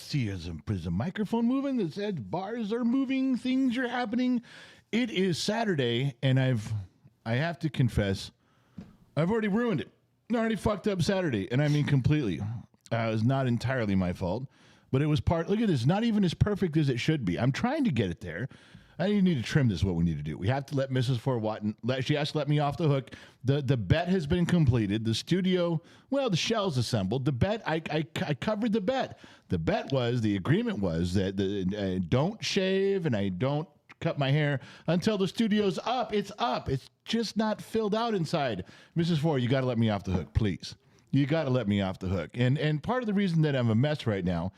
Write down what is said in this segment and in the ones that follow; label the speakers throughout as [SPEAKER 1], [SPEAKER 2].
[SPEAKER 1] see. Is the microphone moving? It says bars are moving. Things are happening. It is Saturday, and I have to confess, I've already ruined it. I already fucked up Saturday, and I mean completely. It was not entirely my fault, but it was part. Look at this. Not even as perfect as it should be. I'm trying to get it there. I need to trim this. Is what we need to do. We have to let Mrs. Fort Watton. She has to let me off the hook. The bet has been completed. The studio, well, the shell's assembled. The bet, I covered the bet. The bet was, the agreement was that I don't shave and I don't cut my hair until the studio's up. It's up. It's just not filled out inside. Mrs. Ford, you got to let me off the hook, please. You got to let me off the hook. And part of the reason that I'm a mess right now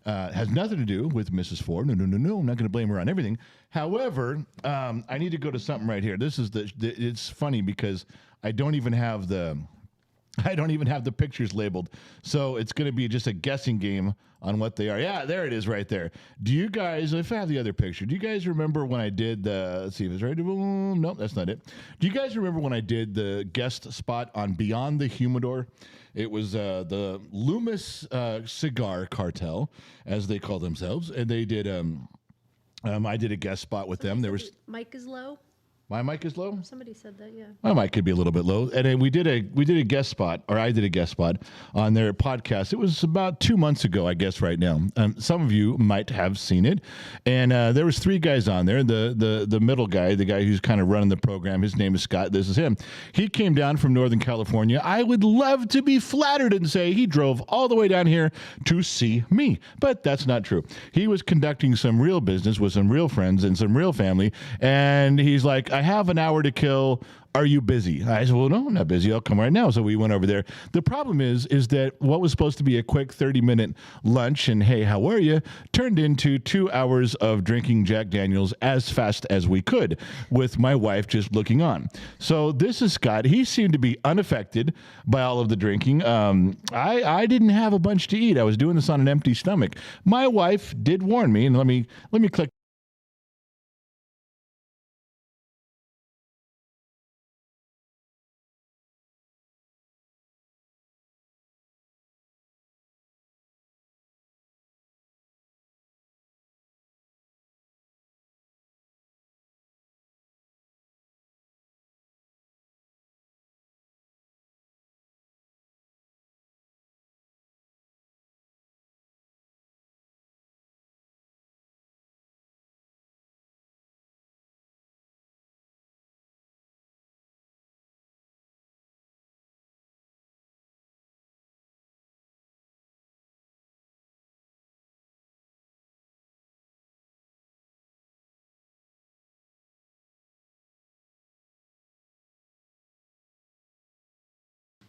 [SPEAKER 1] has nothing to do with Mrs. Ford. No. I'm not going to blame her on everything. However, I need to go to something right here. This is it's funny because I don't even have the pictures labeled. So it's going to be just a guessing game on what they are. Yeah, there it is right there. Do you guys, if I have the other picture, do you guys remember when I did let's see if it's right. Nope, that's not it. Do you guys remember when I did the guest spot on Beyond the Humidor? It was the Loomis Cigar Cartel, as they call themselves. And they did, I did a guest spot with them. There was.
[SPEAKER 2] Mic is low.
[SPEAKER 1] My mic is low?
[SPEAKER 2] Somebody said that, yeah.
[SPEAKER 1] My mic could be a little bit low. And then we did a guest spot, or I did a guest spot on their podcast. It was about 2 months ago, I guess, right now. Some of you might have seen it. And there was 3 guys on there. The middle guy, the guy who's kind of running the program, his name is Scott. This is him. He came down from Northern California. I would love to be flattered and say he drove all the way down here to see me. But that's not true. He was conducting some real business with some real friends and some real family. And he's like, I have an hour to kill. Are you busy? I said, well, no, I'm not busy. I'll come right now. So we went over there. The problem is that what was supposed to be a quick 30-minute lunch and, hey, how are you, turned into 2 hours of drinking Jack Daniels as fast as we could with my wife just looking on. So this is Scott. He seemed to be unaffected by all of the drinking. I didn't have a bunch to eat. I was doing this on an empty stomach. My wife did warn me, and let me click.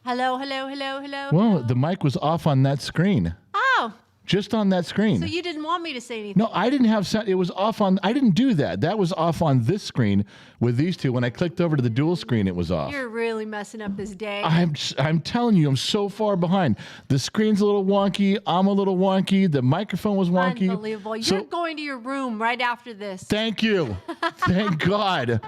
[SPEAKER 2] Hello.
[SPEAKER 1] Well, the mic was off on that screen.
[SPEAKER 2] Oh.
[SPEAKER 1] Just on that screen.
[SPEAKER 2] So you didn't want me to say anything?
[SPEAKER 1] No, I didn't have sound. It was off on. I didn't do that. That was off on this screen with these two. When I clicked over to the dual screen, it was off.
[SPEAKER 2] You're really messing up this day.
[SPEAKER 1] I'm telling you, I'm so far behind. The screen's a little wonky. I'm a little wonky. The microphone was wonky.
[SPEAKER 2] Unbelievable. You're going to your room right after this.
[SPEAKER 1] Thank you. Thank God.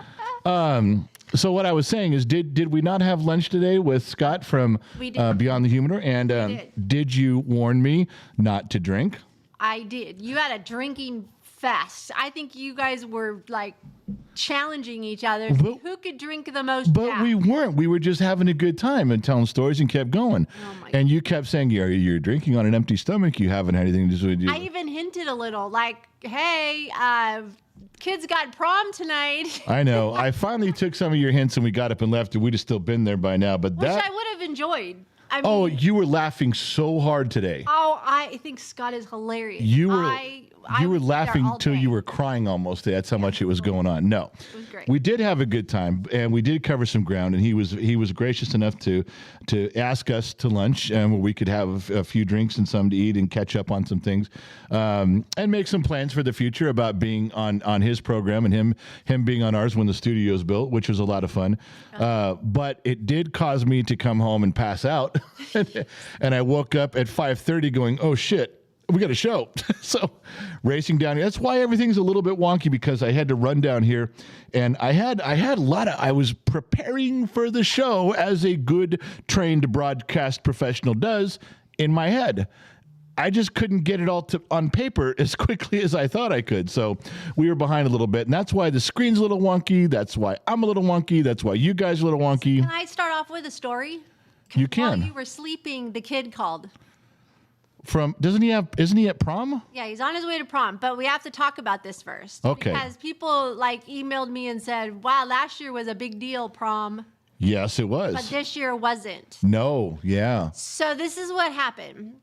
[SPEAKER 1] So what I was saying is, did we not have lunch today with Scott from Beyond the Humidor? And did you warn me not to drink?
[SPEAKER 2] I did. You had a drinking fest. I think you guys were like challenging each other. Who could drink the most?
[SPEAKER 1] But we weren't. We were just having a good time and telling stories and kept going.
[SPEAKER 2] Oh my
[SPEAKER 1] and you kept saying, you're drinking on an empty stomach. You haven't had anything to do with you.
[SPEAKER 2] I even hinted a little like, hey, kids got prom tonight.
[SPEAKER 1] I know. I finally took some of your hints and we got up and left. We'd have still been there by now. But
[SPEAKER 2] which I would have enjoyed. I mean,
[SPEAKER 1] you were laughing so hard today.
[SPEAKER 2] Oh, I think Scott is hilarious.
[SPEAKER 1] You were laughing till you were crying almost. That's how much it was going on. No,
[SPEAKER 2] it was great.
[SPEAKER 1] We did have a good time, and we did cover some ground. And he was gracious enough to ask us to lunch, where we could have a few drinks and some to eat and catch up on some things, and make some plans for the future about being on his program and him being on ours when the studio's built, which was a lot of fun. But it did cause me to come home and pass out, and I woke up at 5:30 going, "Oh shit. We got a show." So racing down here. That's why everything's a little bit wonky, because I had to run down here and I was preparing for the show as a good trained broadcast professional does in my head. I just couldn't get it all on paper as quickly as I thought I could. So we were behind a little bit. And that's why the screen's a little wonky. That's why I'm a little wonky. That's why you guys are a little wonky.
[SPEAKER 2] Can I start off with a story?
[SPEAKER 1] You can.
[SPEAKER 2] While you were sleeping, the kid called.
[SPEAKER 1] Isn't he at prom?
[SPEAKER 2] Yeah, he's on his way to prom, but we have to talk about this first.
[SPEAKER 1] Okay.
[SPEAKER 2] Because people emailed me and said, wow, last year was a big deal, prom.
[SPEAKER 1] Yes, it was.
[SPEAKER 2] But this year wasn't.
[SPEAKER 1] No, yeah.
[SPEAKER 2] So this is what happened.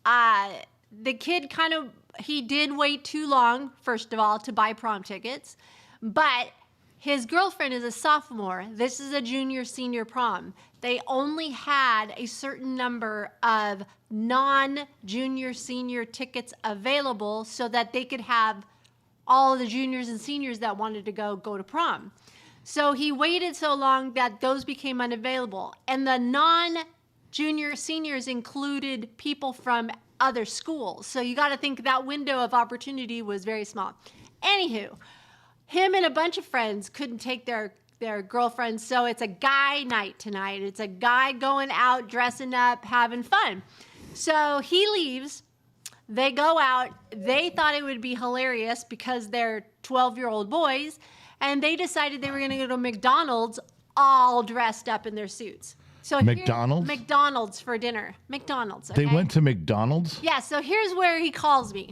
[SPEAKER 2] The kid he did wait too long, first of all, to buy prom tickets, but his girlfriend is a sophomore. This is a junior, senior prom. They only had a certain number of non-junior, senior tickets available so that they could have all of the juniors and seniors that wanted to go to prom. So he waited so long that those became unavailable. And the non-junior, seniors included people from other schools. So you got to think that window of opportunity was very small. Anywho, him and a bunch of friends couldn't take their girlfriends, so it's a guy night tonight. It's a guy going out, dressing up, having fun. So he leaves. They go out. They thought it would be hilarious because they're 12-year-old boys, and they decided they were going to go to McDonald's all dressed up in their suits. So McDonald's for dinner. McDonald's. Okay?
[SPEAKER 1] They went to McDonald's?
[SPEAKER 2] Yeah, so here's where he calls me.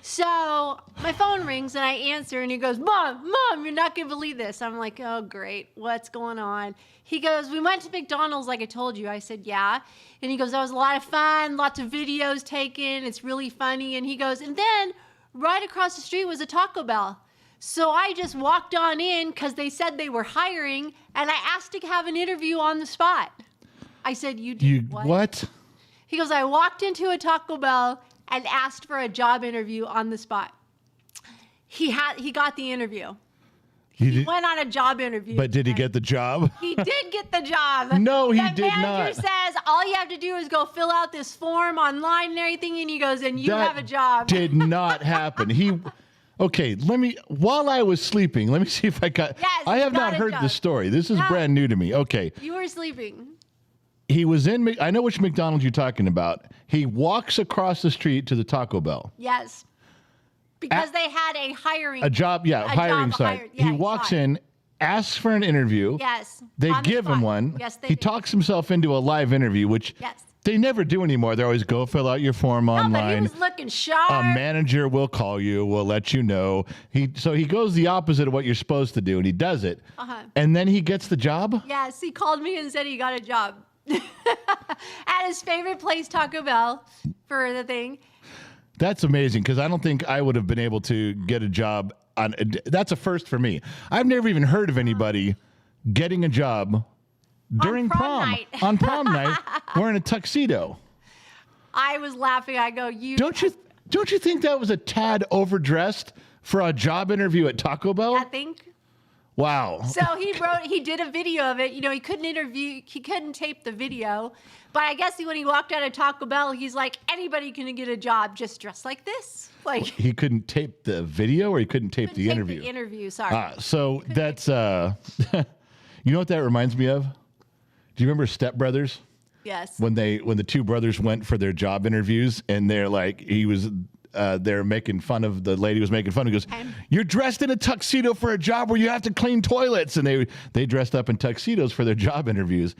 [SPEAKER 2] So my phone rings and I answer and he goes, Mom, you're not going to believe this. I'm like, oh, great. What's going on? He goes, we went to McDonald's like I told you. I said, yeah. And he goes, that was a lot of fun. Lots of videos taken. It's really funny. And he goes, and then right across the street was a Taco Bell. So I just walked on in because they said they were hiring and I asked to have an interview on the spot. I said, you did what? He goes, I walked into a Taco Bell and asked for a job interview on the spot. He got the interview. He went on a job interview.
[SPEAKER 1] But did he get the job?
[SPEAKER 2] He did get the job.
[SPEAKER 1] No, he did not.
[SPEAKER 2] The manager says, all you have to do is go fill out this form online and everything. And he goes, and you have a job.
[SPEAKER 1] Did not happen. Okay, while I was sleeping, let me see if I got.
[SPEAKER 2] Yes,
[SPEAKER 1] I have not heard the story. This is brand new to me. Okay.
[SPEAKER 2] You were sleeping.
[SPEAKER 1] He was I know which McDonald's you're talking about. He walks across the street to the Taco Bell.
[SPEAKER 2] Yes. Because they had a
[SPEAKER 1] job site.
[SPEAKER 2] Yeah,
[SPEAKER 1] he walks in, asks for an interview.
[SPEAKER 2] Yes.
[SPEAKER 1] They give him one.
[SPEAKER 2] Yes,
[SPEAKER 1] he talks himself into a live interview, which they never do anymore. They always go fill out your form online.
[SPEAKER 2] But he was looking sharp.
[SPEAKER 1] A manager will call you, will let you know. So he goes the opposite of what you're supposed to do, and he does it. And then he gets the job?
[SPEAKER 2] Yes, he called me and said he got a job. At his favorite place, Taco Bell, for the thing.
[SPEAKER 1] That's amazing because I don't think I would have been able to get a job that's a first for me. I've never even heard of anybody getting a job during prom night. On prom night wearing a tuxedo.
[SPEAKER 2] I was laughing. I go,
[SPEAKER 1] Don't you think that was a tad overdressed for a job interview at Taco Bell?
[SPEAKER 2] I think.
[SPEAKER 1] Wow.
[SPEAKER 2] So he did a video of it. He couldn't tape the video. But I guess when he walked out of Taco Bell, he's like, anybody can get a job just dressed like this. Like
[SPEAKER 1] he couldn't tape the video or he couldn't tape the interview?
[SPEAKER 2] The interview, sorry.
[SPEAKER 1] So that's, you know what that reminds me of? Do you remember Step Brothers?
[SPEAKER 2] Yes.
[SPEAKER 1] When the two brothers went for their job interviews and they're like, they're making fun of the lady was making fun. He goes, you're dressed in a tuxedo for a job where you have to clean toilets. And they dressed up in tuxedos for their job interviews.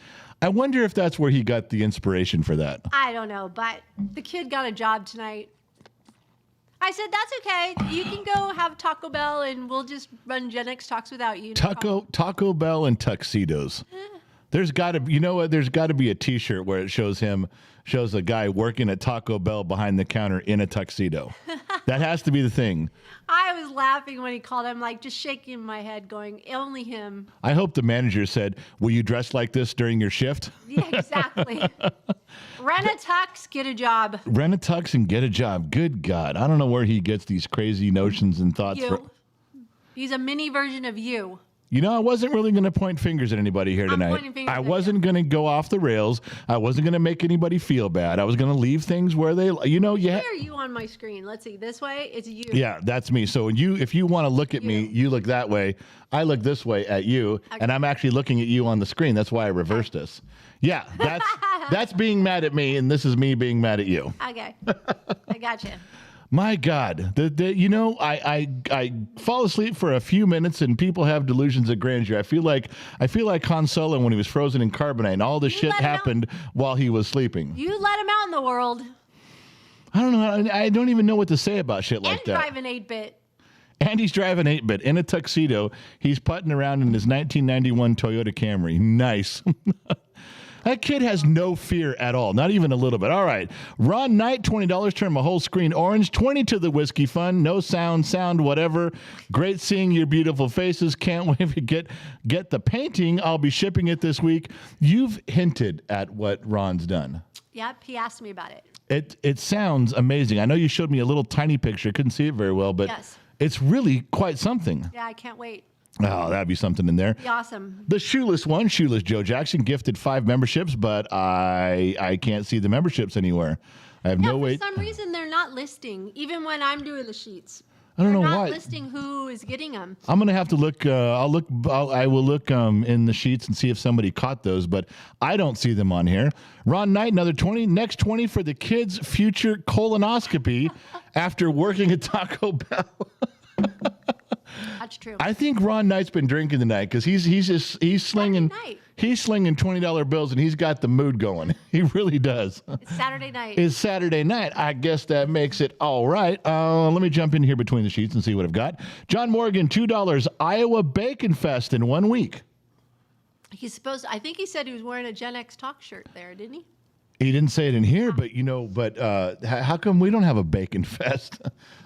[SPEAKER 1] I wonder if that's where he got the inspiration for that.
[SPEAKER 2] I don't know, but the kid got a job tonight. I said, that's okay. You can go have Taco Bell and we'll just run Gen X Talks without you.
[SPEAKER 1] Taco Bell and tuxedos. There's got to be a T-shirt where it shows a guy working at Taco Bell behind the counter in a tuxedo. That has to be the thing.
[SPEAKER 2] I was laughing when he called. I'm like just shaking my head going, only him.
[SPEAKER 1] I hope the manager said, will you dress like this during your shift?
[SPEAKER 2] Yeah, exactly. Rent a tux, get a job.
[SPEAKER 1] Rent a tux and get a job. Good God. I don't know where he gets these crazy notions and thoughts.
[SPEAKER 2] He's a mini version of you.
[SPEAKER 1] You know, I wasn't really going to point fingers at anybody here tonight. I wasn't going to go off the rails. I wasn't going to make anybody feel bad. I was going to leave things where they,
[SPEAKER 2] Where are you on my screen? Let's see. This way? It's you.
[SPEAKER 1] Yeah, that's me. So if you want to look at me, you look that way. I look this way at you, and I'm actually looking at you on the screen. That's why I reversed us. Yeah, That's being mad at me, and this is me being mad at you.
[SPEAKER 2] Okay. I got you.
[SPEAKER 1] My God, I fall asleep for a few minutes, and people have delusions of grandeur. I feel like Han Solo when he was frozen in carbonite, and all this shit happened while he was sleeping.
[SPEAKER 2] You let him out in the world.
[SPEAKER 1] I don't know. I don't even know what to say about shit like that.
[SPEAKER 2] And drive an 8-bit.
[SPEAKER 1] And he's driving 8-bit in a tuxedo. He's putting around in his 1991 Toyota Camry. Nice. That kid has no fear at all, not even a little bit. All right. Ron Knight, $20, turn my whole screen orange. 20 to the Whiskey Fund. No sound, whatever. Great seeing your beautiful faces. Can't wait to get the painting. I'll be shipping it this week. You've hinted at what Ron's done.
[SPEAKER 2] Yep, he asked me about it.
[SPEAKER 1] It sounds amazing. I know you showed me a little tiny picture. Couldn't see it very well, but
[SPEAKER 2] yes.
[SPEAKER 1] It's really quite something.
[SPEAKER 2] Yeah, I can't wait.
[SPEAKER 1] Oh, that'd be something in there.
[SPEAKER 2] Be awesome.
[SPEAKER 1] The Shoeless Joe Jackson, gifted 5 memberships, but I can't see the memberships anywhere. I have no way.
[SPEAKER 2] For some reason, they're not listing, even when I'm doing the sheets.
[SPEAKER 1] I don't know
[SPEAKER 2] They're
[SPEAKER 1] why.
[SPEAKER 2] not listing who is getting them.
[SPEAKER 1] I'm gonna have to look. I will look in the sheets and see if somebody caught those, but I don't see them on here. Ron Knight, another 20. Next 20 for the kids' future colonoscopy after working at Taco Bell.
[SPEAKER 2] That's true.
[SPEAKER 1] I think Ron Knight's been drinking tonight because he's slinging $20 bills, and he's got the mood going. He really does.
[SPEAKER 2] It's Saturday night.
[SPEAKER 1] It's Saturday night. I guess that makes it all right. Let me jump in here between the sheets and see what I've got. John Morgan, $2. Iowa Bacon Fest in 1 week.
[SPEAKER 2] I think he said he was wearing a Gen X Talk shirt there, didn't he?
[SPEAKER 1] He didn't say it in here, but how come we don't have a Bacon Fest?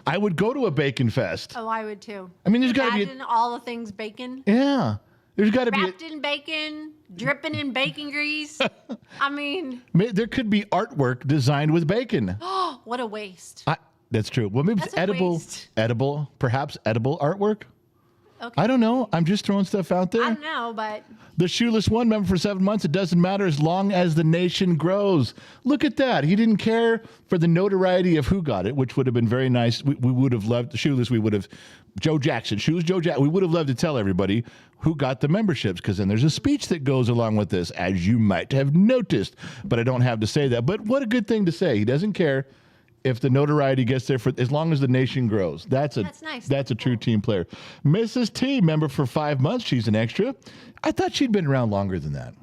[SPEAKER 1] I would go to a Bacon Fest.
[SPEAKER 2] Oh, I would too.
[SPEAKER 1] I mean, there's got to be
[SPEAKER 2] Imagine all the things bacon.
[SPEAKER 1] Yeah. There's got to be
[SPEAKER 2] wrapped in bacon, dripping in bacon grease. I mean,
[SPEAKER 1] there could be artwork designed with bacon.
[SPEAKER 2] oh, what a waste.
[SPEAKER 1] That's true. Well, maybe
[SPEAKER 2] That's
[SPEAKER 1] it's perhaps edible artwork.
[SPEAKER 2] Okay.
[SPEAKER 1] I don't know. I'm just throwing stuff out there.
[SPEAKER 2] I don't know, but
[SPEAKER 1] The Shoeless One, member for 7 months. It doesn't matter as long as the nation grows. Look at that. He didn't care for the notoriety of who got it, which would have been very nice. We would have loved the Shoeless. We would have Joe Jackson. Shoeless Joe Jackson. We would have loved to tell everybody who got the memberships, because then there's a speech that goes along with this, as you might have noticed. But I don't have to say that. But what a good thing to say. He doesn't care if the notoriety gets there, for as long as the nation grows. That's nice. That's a true team player. Mrs. T, member for 5 months. She's an extra. I thought she'd been around longer than that.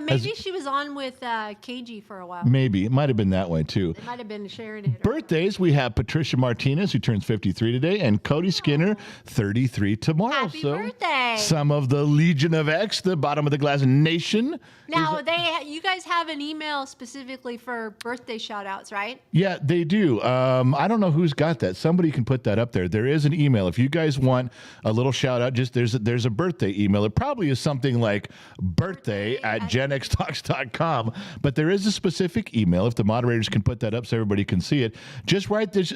[SPEAKER 2] maybe she was on with KG for a while.
[SPEAKER 1] Maybe. It might have been that way, too.
[SPEAKER 2] It might have been sharing it.
[SPEAKER 1] Birthdays, we have Patricia Martinez, who turns 53 today, and Cody Skinner, 33 tomorrow.
[SPEAKER 2] Happy birthday.
[SPEAKER 1] Some of the Legion of X, the bottom of the glass nation.
[SPEAKER 2] Now, you guys have an email specifically for birthday shout-outs, right?
[SPEAKER 1] Yeah, they do. I don't know who's got that. Somebody can put that up there. There is an email. If you guys want a little shout-out, just there's a birthday email. It probably is something like birthday@genxtalks.com, but there is a specific email. If the moderators can put that up so everybody can see it, just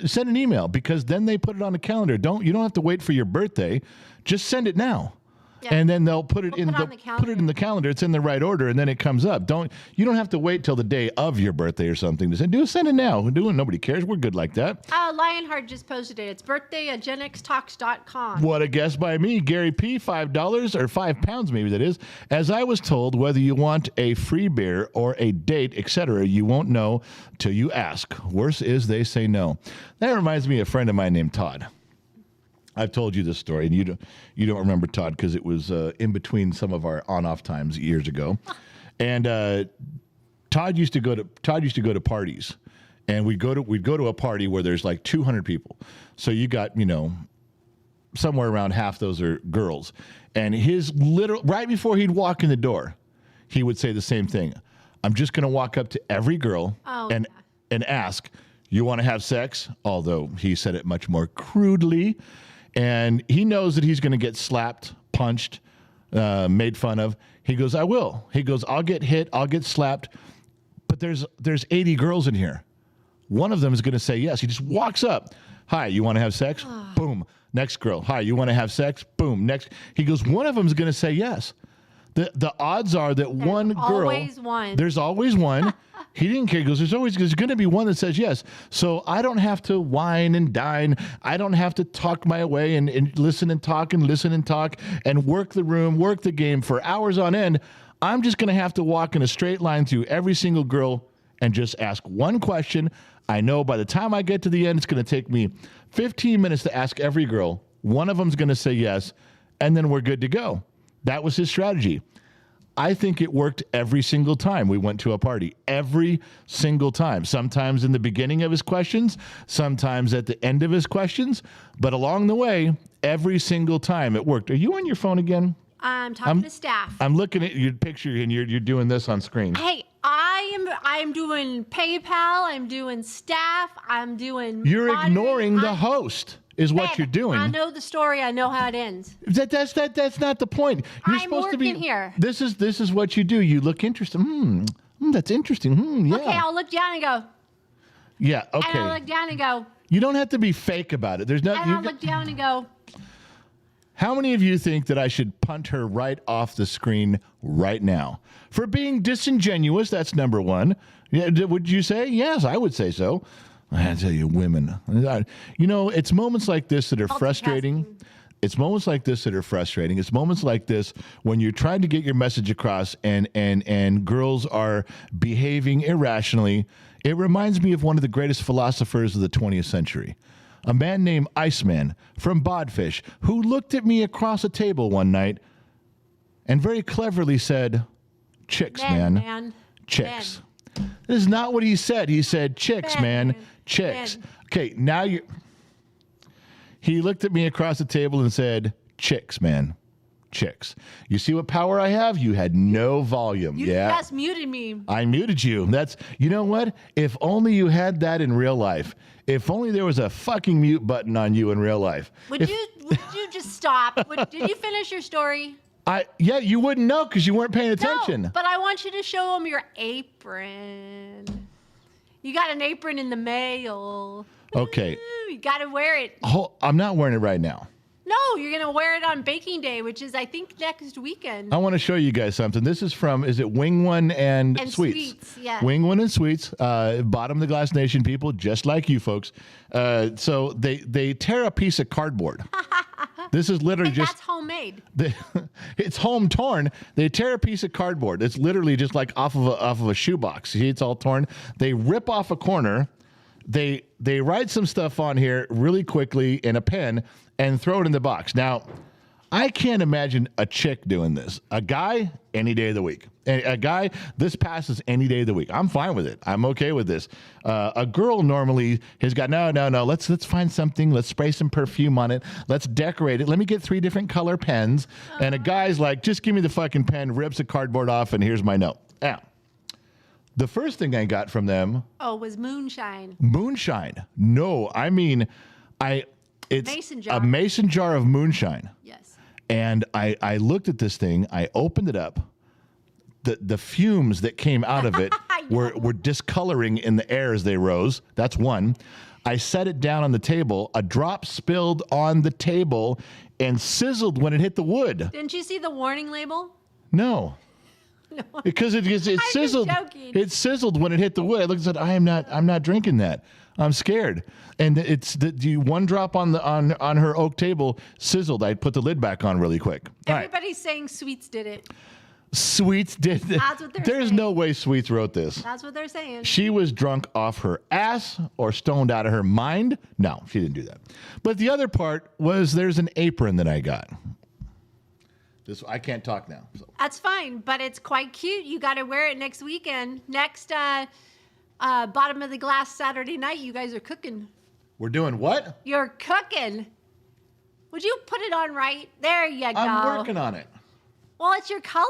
[SPEAKER 1] send an email, because then they put it on the calendar. You don't have to wait for your birthday. Just send it now. Yeah. And then they'll put it in the calendar. It's in the right order, and then it comes up. You don't have to wait till the day of your birthday or something to send. Send it now. Nobody cares. We're good like that.
[SPEAKER 2] Lionheart just posted it. It's birthday@genxtalks.com.
[SPEAKER 1] What a guess by me. Gary P, $5 or £5 maybe that is. As I was told, whether you want a free beer or a date, etc., you won't know till you ask. Worse is they say no. That reminds me of a friend of mine named Todd. I've told you this story, and you don't remember Todd because it was in between some of our on-off times years ago. And Todd used to go to parties, and we'd go to a party where there's like 200 people. So you got somewhere around half those are girls. And right before he'd walk in the door, he would say the same thing. I'm just going to walk up to every girl and ask, "You want to have sex?" Although he said it much more crudely. And he knows that he's going to get slapped, punched, made fun of. He goes, "I will." He goes, "I'll get hit, I'll get slapped, but there's 80 girls in here. One of them is going to say yes." He just walks up. "Hi, you want to have sex?" Boom. Next girl. "Hi, you want to have sex?" Boom. Next. He goes, "One of them is going to say yes." The odds are that there's always one. He didn't care. He goes, there's going to be one that says yes. So I don't have to whine and dine. I don't have to talk my way and listen and talk and listen and talk and work the room, work the game for hours on end. I'm just going to have to walk in a straight line through every single girl and just ask one question. I know by the time I get to the end, it's going to take me 15 minutes to ask every girl. One of them's going to say yes, and then we're good to go. That was his strategy. I think it worked every single time we went to a party. Every single time. Sometimes in the beginning of his questions, sometimes at the end of his questions, but along the way, every single time it worked. Are you on your phone again?
[SPEAKER 2] I'm talking to staff.
[SPEAKER 1] I'm looking at your picture and you're doing this on screen.
[SPEAKER 2] Hey, I'm doing PayPal, I'm doing staff, I'm doing
[SPEAKER 1] You're
[SPEAKER 2] monitoring.
[SPEAKER 1] ignoring the host. Is what
[SPEAKER 2] Ben,
[SPEAKER 1] you're doing.
[SPEAKER 2] I know the story. I know how it ends.
[SPEAKER 1] That's not the point. You're
[SPEAKER 2] I'm
[SPEAKER 1] supposed to be
[SPEAKER 2] working here.
[SPEAKER 1] This is what you do. You look interested. That's interesting. Yeah.
[SPEAKER 2] Okay, I'll look down and go.
[SPEAKER 1] Yeah. Okay.
[SPEAKER 2] And I'll look down and go.
[SPEAKER 1] You don't have to be fake about it. There's no.
[SPEAKER 2] And I'll look down and go.
[SPEAKER 1] How many of you think that I should punt her right off the screen right now for being disingenuous? That's number one. Yeah. Would you say yes? I would say so. I tell you, women. You know, it's moments like this that are frustrating. It's moments like this that are frustrating. It's moments like this when you're trying to get your message across and girls are behaving irrationally. It reminds me of one of the greatest philosophers of the 20th century, a man named Iceman from Bodfish, who looked at me across a table one night and very cleverly said, "Chicks, man. Chicks." This is not what he said. He said, "Chicks, man. Chicks." Okay, now you. He looked at me across the table and said, "Chicks, man. Chicks." You see what power I have? You had no volume.
[SPEAKER 2] You just muted me.
[SPEAKER 1] I muted you. You know what? If only you had that in real life. If only there was a fucking mute button on you in real life.
[SPEAKER 2] Would you just stop? Did you finish your story?
[SPEAKER 1] Yeah, you wouldn't know because you weren't paying attention.
[SPEAKER 2] No, but I want you to show them your apron. You got an apron in the mail.
[SPEAKER 1] Okay.
[SPEAKER 2] Ooh, you got to wear it.
[SPEAKER 1] I'm not wearing it right now.
[SPEAKER 2] No, you're going to wear it on Baking Day, which is, I think, next weekend.
[SPEAKER 1] I want to show you guys something. This is from, is it Wing One and Sweets?
[SPEAKER 2] Sweets, yeah.
[SPEAKER 1] Wing One and Sweets, bottom of the glass nation people, just like you folks. So they tear a piece of cardboard. This is literally
[SPEAKER 2] and that's homemade.
[SPEAKER 1] It's home torn. They tear a piece of cardboard. It's literally just like off of a shoebox. See, it's all torn. They rip off a corner. They write some stuff on here really quickly in a pen and throw it in the box. Now, I can't imagine a chick doing this. A guy, any day of the week. A guy, this passes any day of the week. I'm fine with it. I'm okay with this. A girl normally has got, no. Let's find something. Let's spray some perfume on it. Let's decorate it. Let me get 3 different color pens. And a guy's like, just give me the fucking pen, rips a cardboard off, and here's my note. Now, the first thing I got from them.
[SPEAKER 2] Was moonshine.
[SPEAKER 1] Moonshine. No, I mean, it's
[SPEAKER 2] mason jar.
[SPEAKER 1] A mason jar of moonshine.
[SPEAKER 2] Yes.
[SPEAKER 1] And I looked at this thing. I opened it up. The fumes that came out of it were discoloring in the air as they rose. That's one. I set it down on the table. A drop spilled on the table and sizzled when it hit the wood.
[SPEAKER 2] Didn't you see the warning label?
[SPEAKER 1] No. Because it sizzled. It sizzled when it hit the wood. I looked and said, I'm not drinking that. I'm scared. And it's the one drop on her oak table sizzled. I put the lid back on really quick.
[SPEAKER 2] Everybody's saying Sweets did it.
[SPEAKER 1] Sweets did it.
[SPEAKER 2] That's what they're
[SPEAKER 1] There's
[SPEAKER 2] saying.
[SPEAKER 1] no way Sweets wrote this.
[SPEAKER 2] That's what they're saying.
[SPEAKER 1] She was drunk off her ass or stoned out of her mind. No, she didn't do that. But the other part was there's an apron that I got. I can't talk now. So.
[SPEAKER 2] That's fine, but it's quite cute. You got to wear it next weekend. Next bottom of the glass Saturday night, you guys are cooking.
[SPEAKER 1] We're doing what?
[SPEAKER 2] You're cooking. Would you put it on right? There you go.
[SPEAKER 1] I'm working on it.
[SPEAKER 2] Well, it's your color.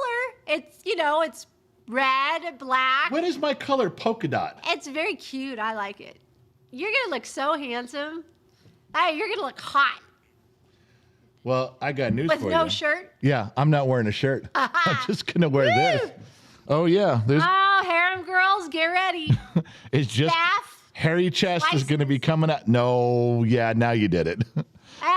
[SPEAKER 2] It's red, black.
[SPEAKER 1] What is my color? Polka dot.
[SPEAKER 2] It's very cute. I like it. You're going to look so handsome. Hey, you're going to look hot.
[SPEAKER 1] Well, I got news for you.
[SPEAKER 2] With no shirt?
[SPEAKER 1] Yeah, I'm not wearing a shirt. I'm just going to wear this. Oh, yeah.
[SPEAKER 2] Harem girls, get ready.
[SPEAKER 1] It's just
[SPEAKER 2] Staff,
[SPEAKER 1] hairy chest is going to be coming out. No, yeah, now you did it.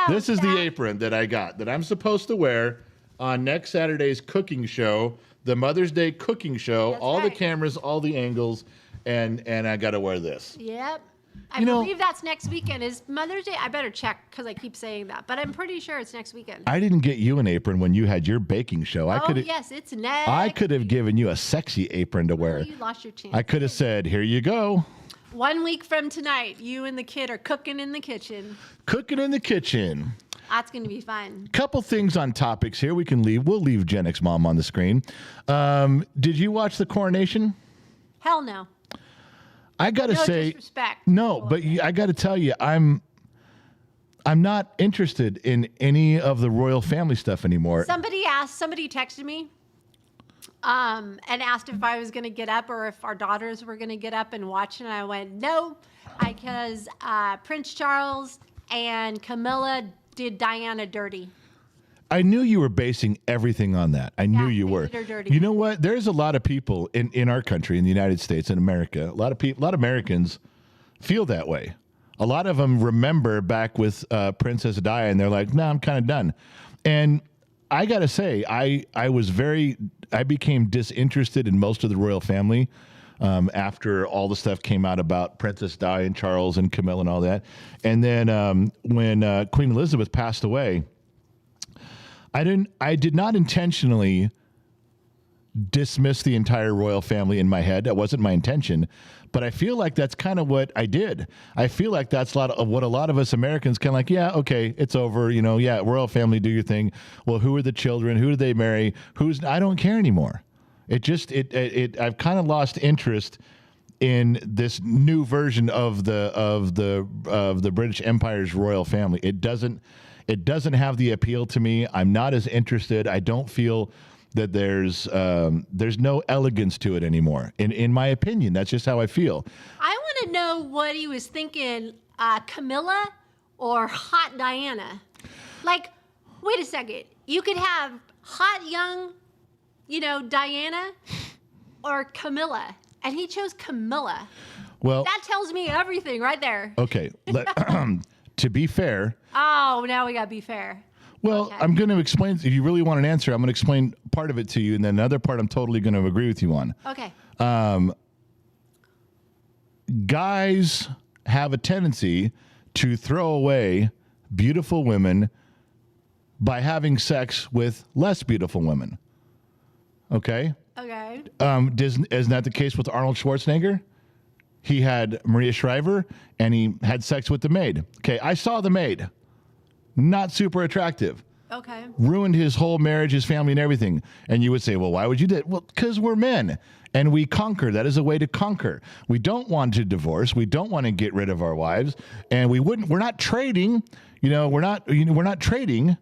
[SPEAKER 1] This is the apron that I got that I'm supposed to wear on next Saturday's cooking show, the Mother's Day cooking show.
[SPEAKER 2] That's
[SPEAKER 1] all
[SPEAKER 2] right.
[SPEAKER 1] the cameras, all the angles, and I got to wear this.
[SPEAKER 2] Yep. I believe that's next weekend. Is Mother's Day? I better check because I keep saying that, but I'm pretty sure it's next weekend.
[SPEAKER 1] I didn't get you an apron when you had your baking show.
[SPEAKER 2] Yes, it's next.
[SPEAKER 1] I could have given you a sexy apron to wear.
[SPEAKER 2] You lost your chance.
[SPEAKER 1] I could have said, here you go.
[SPEAKER 2] 1 week from tonight, you and the kid are cooking in the kitchen.
[SPEAKER 1] Cooking in the kitchen.
[SPEAKER 2] That's going to be fun.
[SPEAKER 1] Couple things on topics here. We can leave. We'll leave Gen X Mom on the screen. Did you watch the coronation?
[SPEAKER 2] Hell no.
[SPEAKER 1] I got to say,
[SPEAKER 2] disrespect.
[SPEAKER 1] No, but I got to tell you, I'm not interested in any of the royal family stuff anymore.
[SPEAKER 2] Somebody texted me and asked if I was going to get up or if our daughters were going to get up and watch, and I went, no, because Prince Charles and Camilla did Diana dirty.
[SPEAKER 1] I knew you were basing everything on that. I knew you were. You know what? There's a lot of people in our country, in the United States, in America. A lot of Americans feel that way. A lot of them remember back with Princess Di, and they're like, "No, I'm kind of done." And I gotta say, I became disinterested in most of the royal family after all the stuff came out about Princess Di and Charles and Camilla and all that. And then when Queen Elizabeth passed away, I did not intentionally dismiss the entire royal family in my head. That wasn't my intention, but I feel like that's kind of what I did. I feel like that's a lot of what a lot of us Americans kind of like, yeah, okay, it's over. You know, yeah, royal family, do your thing. Well, who are the children? Who do they marry? I don't care anymore. I've kind of lost interest in this new version of the British Empire's royal family. It doesn't have the appeal to me. I'm not as interested. I don't feel that there's no elegance to it anymore. In my opinion, that's just how I feel.
[SPEAKER 2] I want to know what he was thinking, Camilla or hot Diana. Like, wait a second. You could have hot young, Diana or Camilla, and he chose Camilla.
[SPEAKER 1] Well,
[SPEAKER 2] that tells me everything right there.
[SPEAKER 1] Okay. To be fair.
[SPEAKER 2] Oh, now we got to be fair.
[SPEAKER 1] Well,
[SPEAKER 2] Okay.
[SPEAKER 1] I'm going to explain. If you really want an answer, I'm going to explain part of it to you, and then another part I'm totally going to agree with you on.
[SPEAKER 2] Okay.
[SPEAKER 1] Guys have a tendency to throw away beautiful women by having sex with less beautiful women. Okay?
[SPEAKER 2] Okay.
[SPEAKER 1] Isn't that the case with Arnold Schwarzenegger? He had Maria Shriver, and he had sex with the maid. Okay, I saw the maid. Not super attractive.
[SPEAKER 2] Okay.
[SPEAKER 1] Ruined his whole marriage, his family, and everything. And you would say, well, why would you do that? Well, because we're men, and we conquer. That is a way to conquer. We don't want to divorce. We don't want to get rid of our wives, and we're not trading. We're not trading.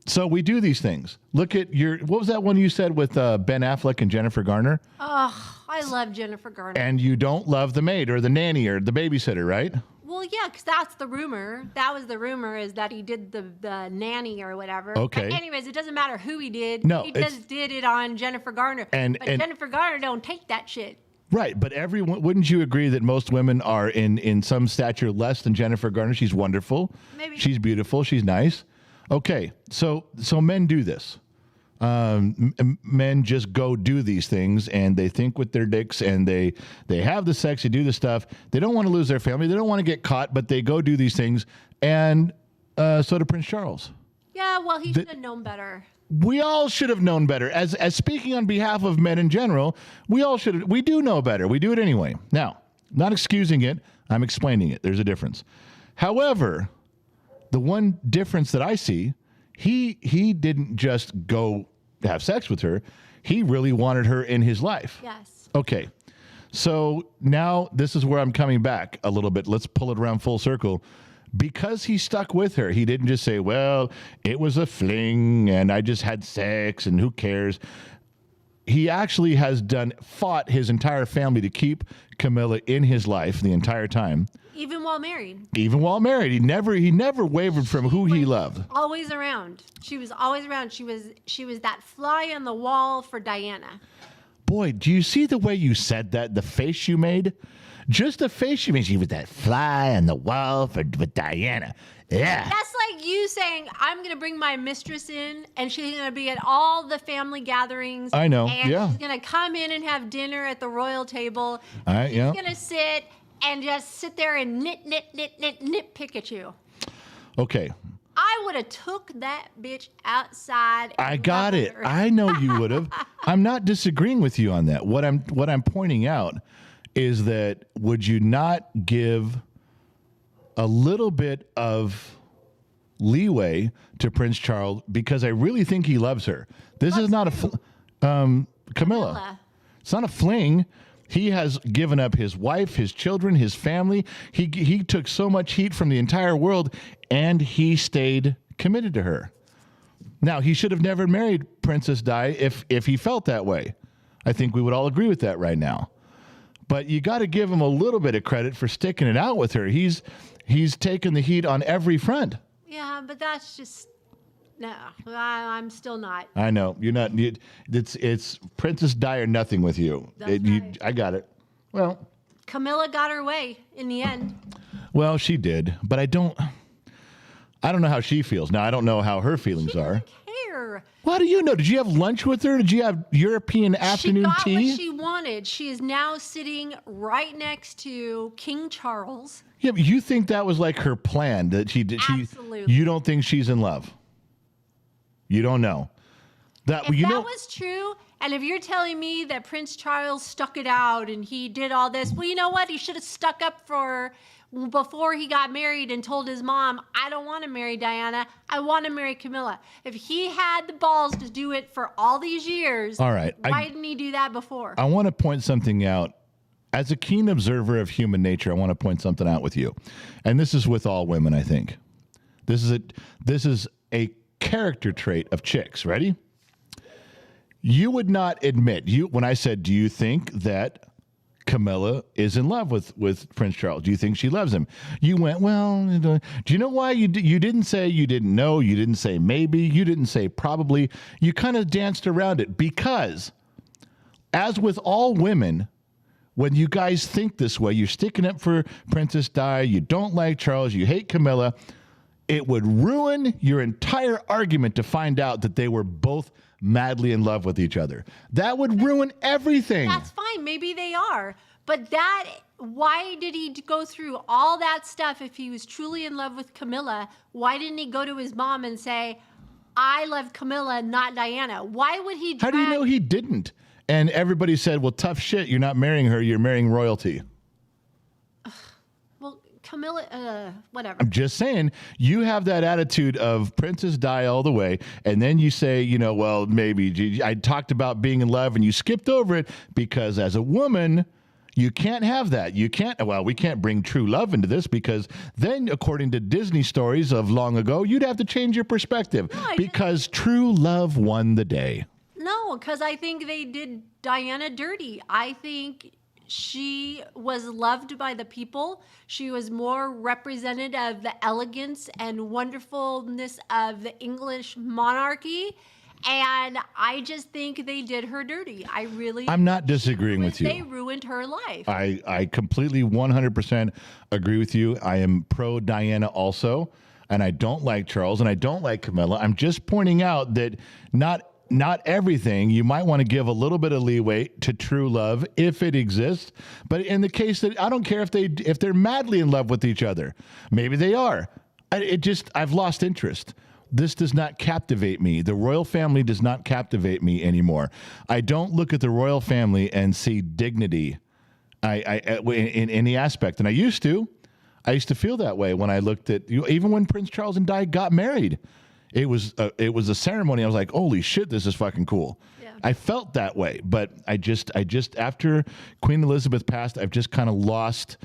[SPEAKER 1] So we do these things. Look at what was that one you said with Ben Affleck and Jennifer Garner?
[SPEAKER 2] Oh, I love Jennifer Garner.
[SPEAKER 1] And you don't love the maid or the nanny or the babysitter, right?
[SPEAKER 2] Well, yeah, because that's the rumor. That was the rumor, is that he did the nanny or whatever.
[SPEAKER 1] Okay.
[SPEAKER 2] But anyways, it doesn't matter who he did.
[SPEAKER 1] No,
[SPEAKER 2] he just did it on Jennifer Garner. But Jennifer Garner don't take that shit.
[SPEAKER 1] Right, but wouldn't you agree that most women are in some stature less than Jennifer Garner? She's wonderful.
[SPEAKER 2] Maybe.
[SPEAKER 1] She's beautiful. She's nice. Okay, so men do this. Men just go do these things, and they think with their dicks, and they have the sex, they do the stuff. They don't want to lose their family. They don't want to get caught, but they go do these things. And so did Prince Charles.
[SPEAKER 2] Yeah, well, he should have known better.
[SPEAKER 1] We all should have known better. As speaking on behalf of men in general, we do know better. We do it anyway. Now, not excusing it, I'm explaining it. There's a difference. However, the one difference that I see, he didn't just go have sex with her. He really wanted her in his life.
[SPEAKER 2] Yes.
[SPEAKER 1] Okay. So now this is where I'm coming back a little bit. Let's pull it around full circle. Because he stuck with her, he didn't just say, well, it was a fling and I just had sex and who cares. He actually has fought his entire family to keep Camilla in his life the entire time.
[SPEAKER 2] Even while married.
[SPEAKER 1] Even while married. He never wavered from who he loved.
[SPEAKER 2] Always around. She was always around. She was that fly on the wall for Diana.
[SPEAKER 1] Boy, do you see the way you said that? The face you made? Just the face you made. She was that fly on the wall with Diana. Yeah.
[SPEAKER 2] That's like you saying, I'm going to bring my mistress in, and she's going to be at all the family gatherings.
[SPEAKER 1] I know,
[SPEAKER 2] and
[SPEAKER 1] yeah.
[SPEAKER 2] she's going to come in and have dinner at the royal table.
[SPEAKER 1] Yeah.
[SPEAKER 2] She's going to sit and just sit there and nitpick at you.
[SPEAKER 1] Okay.
[SPEAKER 2] I would have took that bitch outside.
[SPEAKER 1] I got it.
[SPEAKER 2] her.
[SPEAKER 1] I know you would have. I'm not disagreeing with you on that. What I'm pointing out is that would you not give a little bit of leeway to Prince Charles, because I really think he loves her. This is not Camilla. It's not a fling. He has given up his wife, his children, his family. He took so much heat from the entire world, and he stayed committed to her. Now, he should have never married Princess Di if he felt that way. I think we would all agree with that right now. But you got to give him a little bit of credit for sticking it out with her. He's taken the heat on every front.
[SPEAKER 2] Yeah, but that's just no. I'm still not.
[SPEAKER 1] I know you're not. It's Princess Di or nothing with you.
[SPEAKER 2] Right.
[SPEAKER 1] I got it. Well,
[SPEAKER 2] Camilla got her way in the end.
[SPEAKER 1] Well, she did, but I don't know how she feels. Now, I don't know how her feelings are.
[SPEAKER 2] She doesn't care.
[SPEAKER 1] How do you know? Did you have lunch with her? Did you have European afternoon tea?
[SPEAKER 2] She got what she wanted. She is now sitting right next to King Charles.
[SPEAKER 1] Yeah, but you think that was like her plan that she did?
[SPEAKER 2] Absolutely.
[SPEAKER 1] You don't think she's in love? You don't know.
[SPEAKER 2] If that was true, and if you're telling me that Prince Charles stuck it out and he did all this, well, you know what? He should have stuck up for her before he got married and told his mom, I don't want to marry Diana. I want to marry Camilla. If he had the balls to do it for all these years,
[SPEAKER 1] all right,
[SPEAKER 2] why didn't he do that before?
[SPEAKER 1] I want to point something out. As a keen observer of human nature, I want to point something out with you. And this is with all women, I think. This is a character trait of chicks. Ready? You would not admit, when I said, do you think that Camilla is in love with Prince Charles? Do you think she loves him? You went, well, do you know why you didn't say you didn't know? You didn't say maybe. You didn't say probably. You kind of danced around it because, as with all women, when you guys think this way, you're sticking up for Princess Di, you don't like Charles, you hate Camilla, it would ruin your entire argument to find out that they were both madly in love with each other. That would ruin everything.
[SPEAKER 2] That's fine. Maybe they are. But why did he go through all that stuff if he was truly in love with Camilla? Why didn't he go to his mom and say, I love Camilla, not Diana? Why would he
[SPEAKER 1] How do you know he didn't? And everybody said, well, tough shit. You're not marrying her. You're marrying royalty.
[SPEAKER 2] Well, Camilla, whatever.
[SPEAKER 1] I'm just saying, you have that attitude of Princess Di all the way. And then you say, well, maybe I talked about being in love and you skipped over it because as a woman, you can't have that. We can't bring true love into this because then, according to Disney stories of long ago, you'd have to change your perspective because true love won the day.
[SPEAKER 2] No, because I think they did Diana dirty. I think she was loved by the people. She was more representative of the elegance and wonderfulness of the English monarchy. And I just think they did her dirty. I'm not disagreeing with you. They ruined her life.
[SPEAKER 1] I completely 100% agree with you. I am pro Diana also. And I don't like Charles and I don't like Camilla. I'm just pointing out that not everything. You might want to give a little bit of leeway to true love if it exists. But in the case that I don't care if they're madly in love with each other, maybe they are. I've lost interest. This does not captivate me. The royal family does not captivate me anymore. I don't look at the royal family and see dignity in any aspect. And I used to feel that way when I looked at even when Prince Charles and Di got married. It was a ceremony. I was like, holy shit, this is fucking cool. Yeah. I felt that way, but I just after Queen Elizabeth passed, I've just kind of lost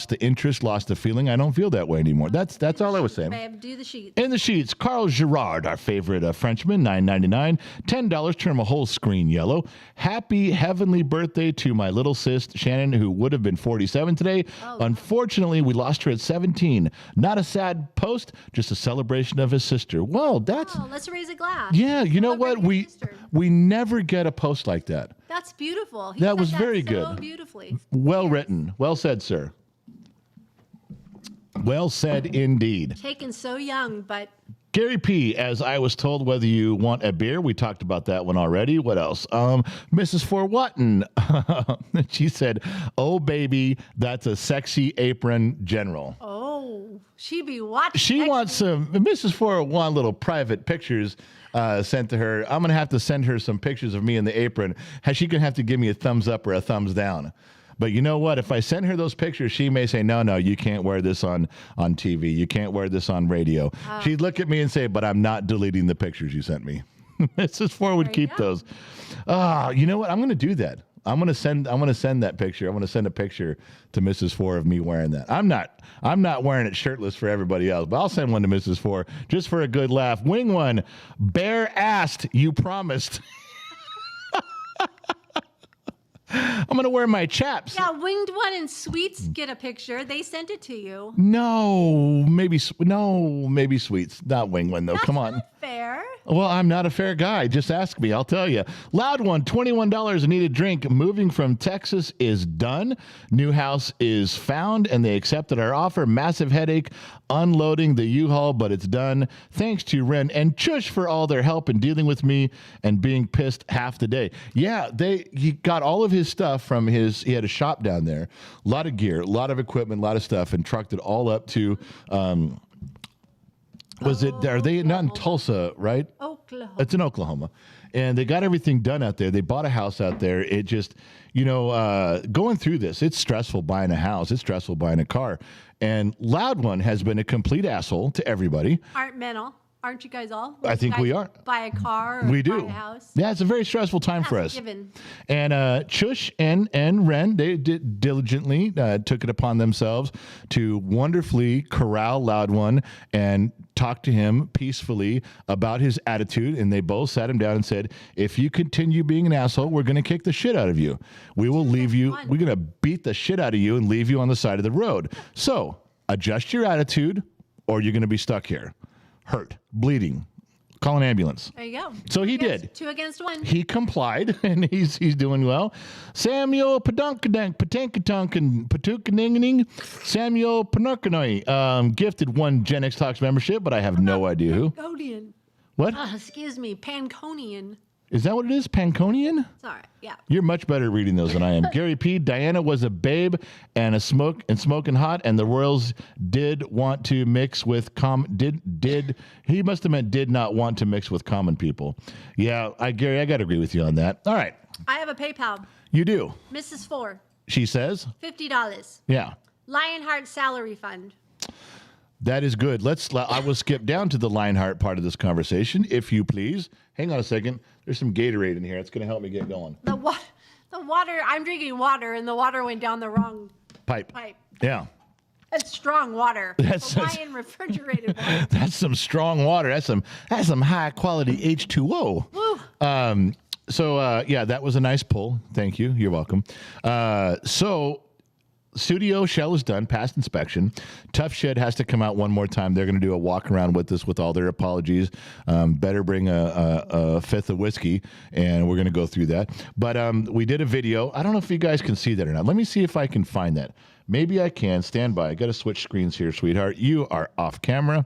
[SPEAKER 1] the interest, lost the feeling. I don't feel that way anymore. That's all I was saying.
[SPEAKER 2] Babe, do the sheets.
[SPEAKER 1] In the sheets, Carl Girard, our favorite Frenchman, $9.99, $10, turn a whole screen yellow. Happy heavenly birthday to my little sis, Shannon, who would have been 47 today. Oh, unfortunately, we lost her at 17. Not a sad post, just a celebration of his sister. Well,
[SPEAKER 2] let's raise a glass.
[SPEAKER 1] Yeah, you know what? We never get a post like that.
[SPEAKER 2] That's beautiful.
[SPEAKER 1] That was very good.
[SPEAKER 2] So beautifully.
[SPEAKER 1] Well written. Well said, sir. Well said indeed.
[SPEAKER 2] Taken so young, but
[SPEAKER 1] Gary P, as I was told whether you want a beer. We talked about that one already. What else? Mrs. Fort Watton. She said, oh, baby, that's a sexy apron general.
[SPEAKER 2] Oh, she be watching.
[SPEAKER 1] She wants some, Mrs. Fort want little private pictures sent to her. I'm going to have to send her some pictures of me in the apron. She going to have to give me a thumbs up or a thumbs down. But you know what? If I send her those pictures, she may say, no, you can't wear this on TV. You can't wear this on radio. She'd look at me and say, but I'm not deleting the pictures you sent me. Mrs. Ford would keep those. You know what? I'm going to do that. I'm going to send that picture. I'm going to send a picture to Mrs. Ford of me wearing that. I'm not wearing it shirtless for everybody else, but I'll send one to Mrs. Ford just for a good laugh. Wing one, bare-assed, you promised. I'm going to wear my chaps.
[SPEAKER 2] Yeah, Winged One and Sweets get a picture. They sent it to you.
[SPEAKER 1] No, maybe Sweets. Not Wing One, though.
[SPEAKER 2] That's
[SPEAKER 1] Come on.
[SPEAKER 2] Not fair.
[SPEAKER 1] Well, I'm not a fair guy. Just ask me. I'll tell you. Loud One, $21 a needed drink. Moving from Texas is done. New house is found, and they accepted our offer. Massive headache unloading the U-Haul, but it's done. Thanks to Ren and Chush for all their help in dealing with me and being pissed half the day. Yeah, he got all of his stuff from he had a shop down there. A lot of gear, a lot of equipment, a lot of stuff, and trucked it all up to... are they not in Tulsa, right?
[SPEAKER 2] Oklahoma.
[SPEAKER 1] It's in Oklahoma. And they got everything done out there. They bought a house out there. It just, going through this, it's stressful buying a house. It's stressful buying a car. And Loud One has been a complete asshole to everybody.
[SPEAKER 2] Aren't you guys all?
[SPEAKER 1] I think we are.
[SPEAKER 2] Buy a car or
[SPEAKER 1] we do.
[SPEAKER 2] buy a house?
[SPEAKER 1] Yeah, it's a very stressful time for us.
[SPEAKER 2] Given.
[SPEAKER 1] And Chush and Ren, they diligently took it upon themselves to wonderfully corral Loud One and talk to him peacefully about his attitude. And they both sat him down and said, if you continue being an asshole, we're going to kick the shit out of you. We will leave you. We're going to beat the shit out of you and leave you on the side of the road. So adjust your attitude or you're going to be stuck here. Hurt, bleeding, call an ambulance.
[SPEAKER 2] There you go.
[SPEAKER 1] So he did.
[SPEAKER 2] 2 against 1.
[SPEAKER 1] He complied, and he's doing well. Samuel Padunkadunk, Patankatunk, and Patukaninganing. Samuel Panurkanoi gifted 1 Gen X Talks membership, but I have no idea who.
[SPEAKER 2] Panconian.
[SPEAKER 1] What?
[SPEAKER 2] Excuse me, Panconian.
[SPEAKER 1] Is that what it is? Panconian?
[SPEAKER 2] Sorry, yeah.
[SPEAKER 1] You're much better at reading those than I am. Gary P. Diana was a babe and smoking hot, and the Royals did want to mix with he must have meant did not want to mix with common people. Yeah, Gary, I got to agree with you on that. All right.
[SPEAKER 2] I have a PayPal.
[SPEAKER 1] You do.
[SPEAKER 2] Mrs. 4.
[SPEAKER 1] She says?
[SPEAKER 2] $50.
[SPEAKER 1] Yeah.
[SPEAKER 2] Lionheart salary fund.
[SPEAKER 1] That is good. I will skip down to the Lionheart part of this conversation, if you please. Hang on a second. There's some Gatorade in here. It's going to help me get going.
[SPEAKER 2] The water, I'm drinking water, and the water went down the wrong
[SPEAKER 1] pipe. Yeah.
[SPEAKER 2] That's strong water.
[SPEAKER 1] That's
[SPEAKER 2] Hawaiian refrigerated water.
[SPEAKER 1] That's some strong water. That's some high quality H2O.
[SPEAKER 2] Woo.
[SPEAKER 1] Yeah, that was a nice pull. Thank you. You're welcome. Studio shell is done, past inspection. Tough Shed has to come out one more time. They're going to do a walk around with us with all their apologies. Better bring a fifth of whiskey, and we're going to go through that. But we did a video. I don't know if you guys can see that or not. Let me see if I can find that. Maybe I can. Stand by. I got to switch screens here, sweetheart. You are off camera.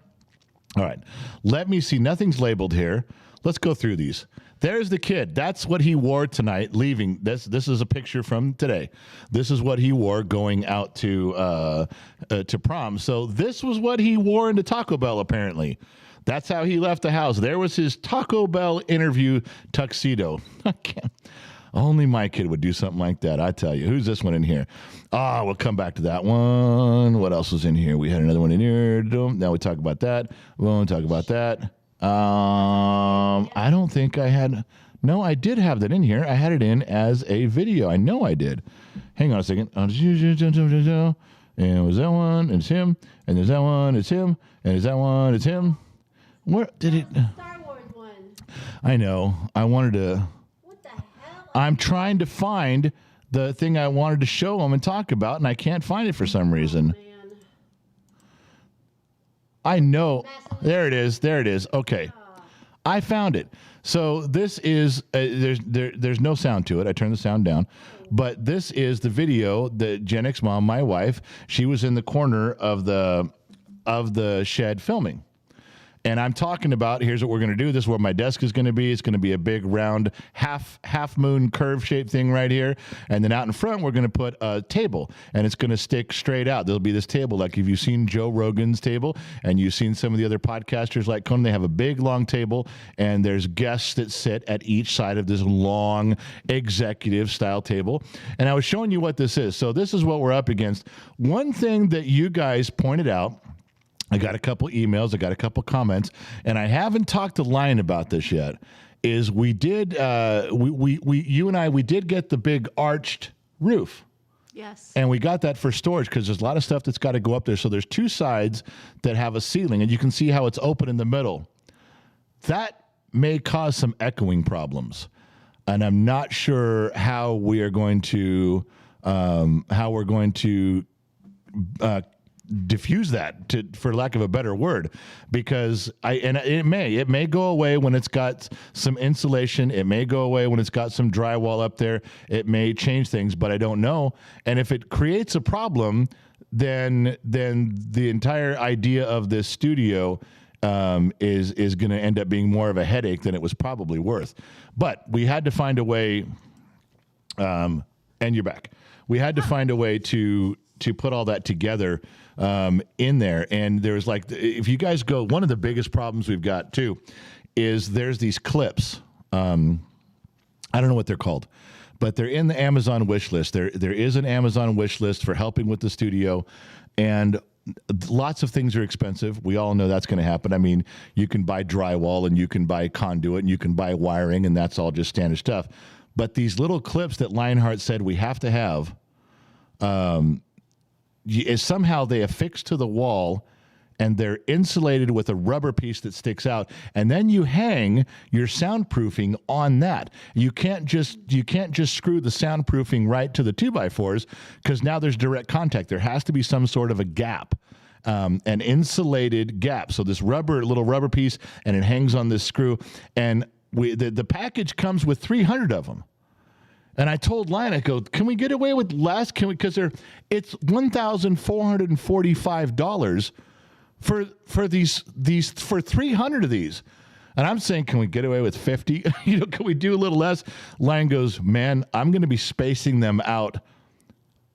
[SPEAKER 1] All right. Let me see. Nothing's labeled here. Let's go through these. There's the kid. That's what he wore tonight, leaving. This is a picture from today. This is what he wore going out to prom. So this was what he wore into Taco Bell, apparently. That's how he left the house. There was his Taco Bell interview tuxedo. Only my kid would do something like that, I tell you. Who's this one in here? We'll come back to that one. What else was in here? We had another one in here. Now we talk about that. We won't talk about that. I don't think I had. No, I did have that in here. I had it in as a video. I know I did. Hang on a second. And it was that one. It's him. And there's that one. It's him. And there's that one. It's him. Where did it?
[SPEAKER 2] Star Wars one.
[SPEAKER 1] I know. I wanted to.
[SPEAKER 2] What the hell?
[SPEAKER 1] I'm trying to find the thing I wanted to show him and talk about, and I can't find it for some reason.
[SPEAKER 2] Man.
[SPEAKER 1] I know. There it is. There it is. Okay. I found it. So this is, there's no sound to it. I turned the sound down. But this is the video that Gen X Mom, my wife, she was in the corner of the shed filming. And I'm talking about, here's what we're going to do. This is where my desk is going to be. It's going to be a big round half moon curve shaped thing right here. And then out in front, we're going to put a table, and it's going to stick straight out. There'll be this table. Like if you've seen Joe Rogan's table and you've seen some of the other podcasters like Conan, they have a big long table, and there's guests that sit at each side of this long executive style table. And I was showing you what this is. So this is what we're up against. One thing that you guys pointed out, I got a couple emails, I got a couple comments, and I haven't talked to Lion about this yet, is we did, you and I, we did get the big arched roof.
[SPEAKER 2] Yes.
[SPEAKER 1] And we got that for storage because there's a lot of stuff that's got to go up there. So there's two sides that have a ceiling, and you can see how it's open in the middle. That may cause some echoing problems, and I'm not sure how we are going to, diffuse that, for lack of a better word, because it may go away when it's got some insulation. It may go away when it's got some drywall up there. It may change things, but I don't know. And if it creates a problem, then the entire idea of this studio is going to end up being more of a headache than it was probably worth. But we had to find a way, and you're back. We had to find a way to put all that together in there. And there's like, if you guys go, one of the biggest problems we've got too is there's these clips. I don't know what they're called, but they're in the Amazon wish list. There is an Amazon wish list for helping with the studio, and lots of things are expensive. We all know that's going to happen. I mean, you can buy drywall and you can buy conduit and you can buy wiring, and that's all just standard stuff. But these little clips that Lionheart said we have to have, is somehow they affix to the wall, and they're insulated with a rubber piece that sticks out, and then you hang your soundproofing on that. You can't just screw the soundproofing right to the 2x4s, because now there's direct contact. There has to be some sort of a gap, an insulated gap. So this little rubber piece, and it hangs on this screw, and the package comes with 300 of them. And I told Lion, I go, can we get away with less? Because it's $1,445 for 300 of these. And I'm saying, can we get away with 50? Can we do a little less? Lion goes, man, I'm going to be spacing them out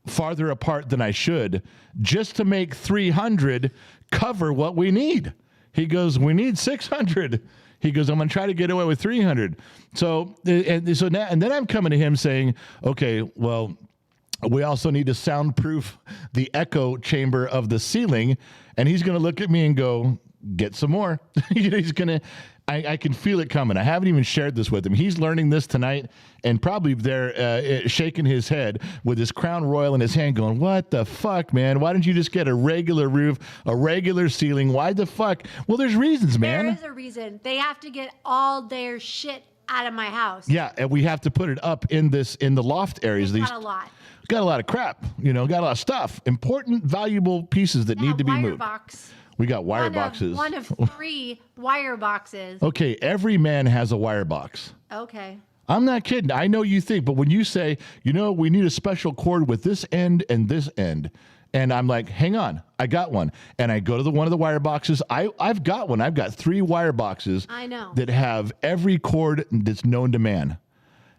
[SPEAKER 1] farther apart than I should just to make 300 cover what we need. He goes, we need 600. He goes, I'm going to try to get away with 300. So then I'm coming to him saying, okay, well, we also need to soundproof the echo chamber of the ceiling. And he's going to look at me and go, get some more. He's going to, I can feel it coming. I haven't even shared this with him. He's learning this tonight, and probably there shaking his head with his Crown Royal in his hand going, what the fuck, man? Why didn't you just get a regular roof, a regular ceiling? Why the fuck? Well, there's reasons, man.
[SPEAKER 2] There is a reason. They have to get all their shit out of my house.
[SPEAKER 1] Yeah, and we have to put it up in the loft areas.
[SPEAKER 2] Got a lot.
[SPEAKER 1] Got a lot of crap, got a lot of stuff. Important, valuable pieces that need to be moved.
[SPEAKER 2] Box.
[SPEAKER 1] We got wire boxes.
[SPEAKER 2] One of 3 wire boxes.
[SPEAKER 1] Okay, every man has a wire box.
[SPEAKER 2] Okay.
[SPEAKER 1] I'm not kidding. I know you think, but when you say, we need a special cord with this end and this end, and I'm like, hang on, I got one. And I go to one of the wire boxes. I've got one. I've got 3 wire boxes.
[SPEAKER 2] I know.
[SPEAKER 1] That have every cord that's known to man.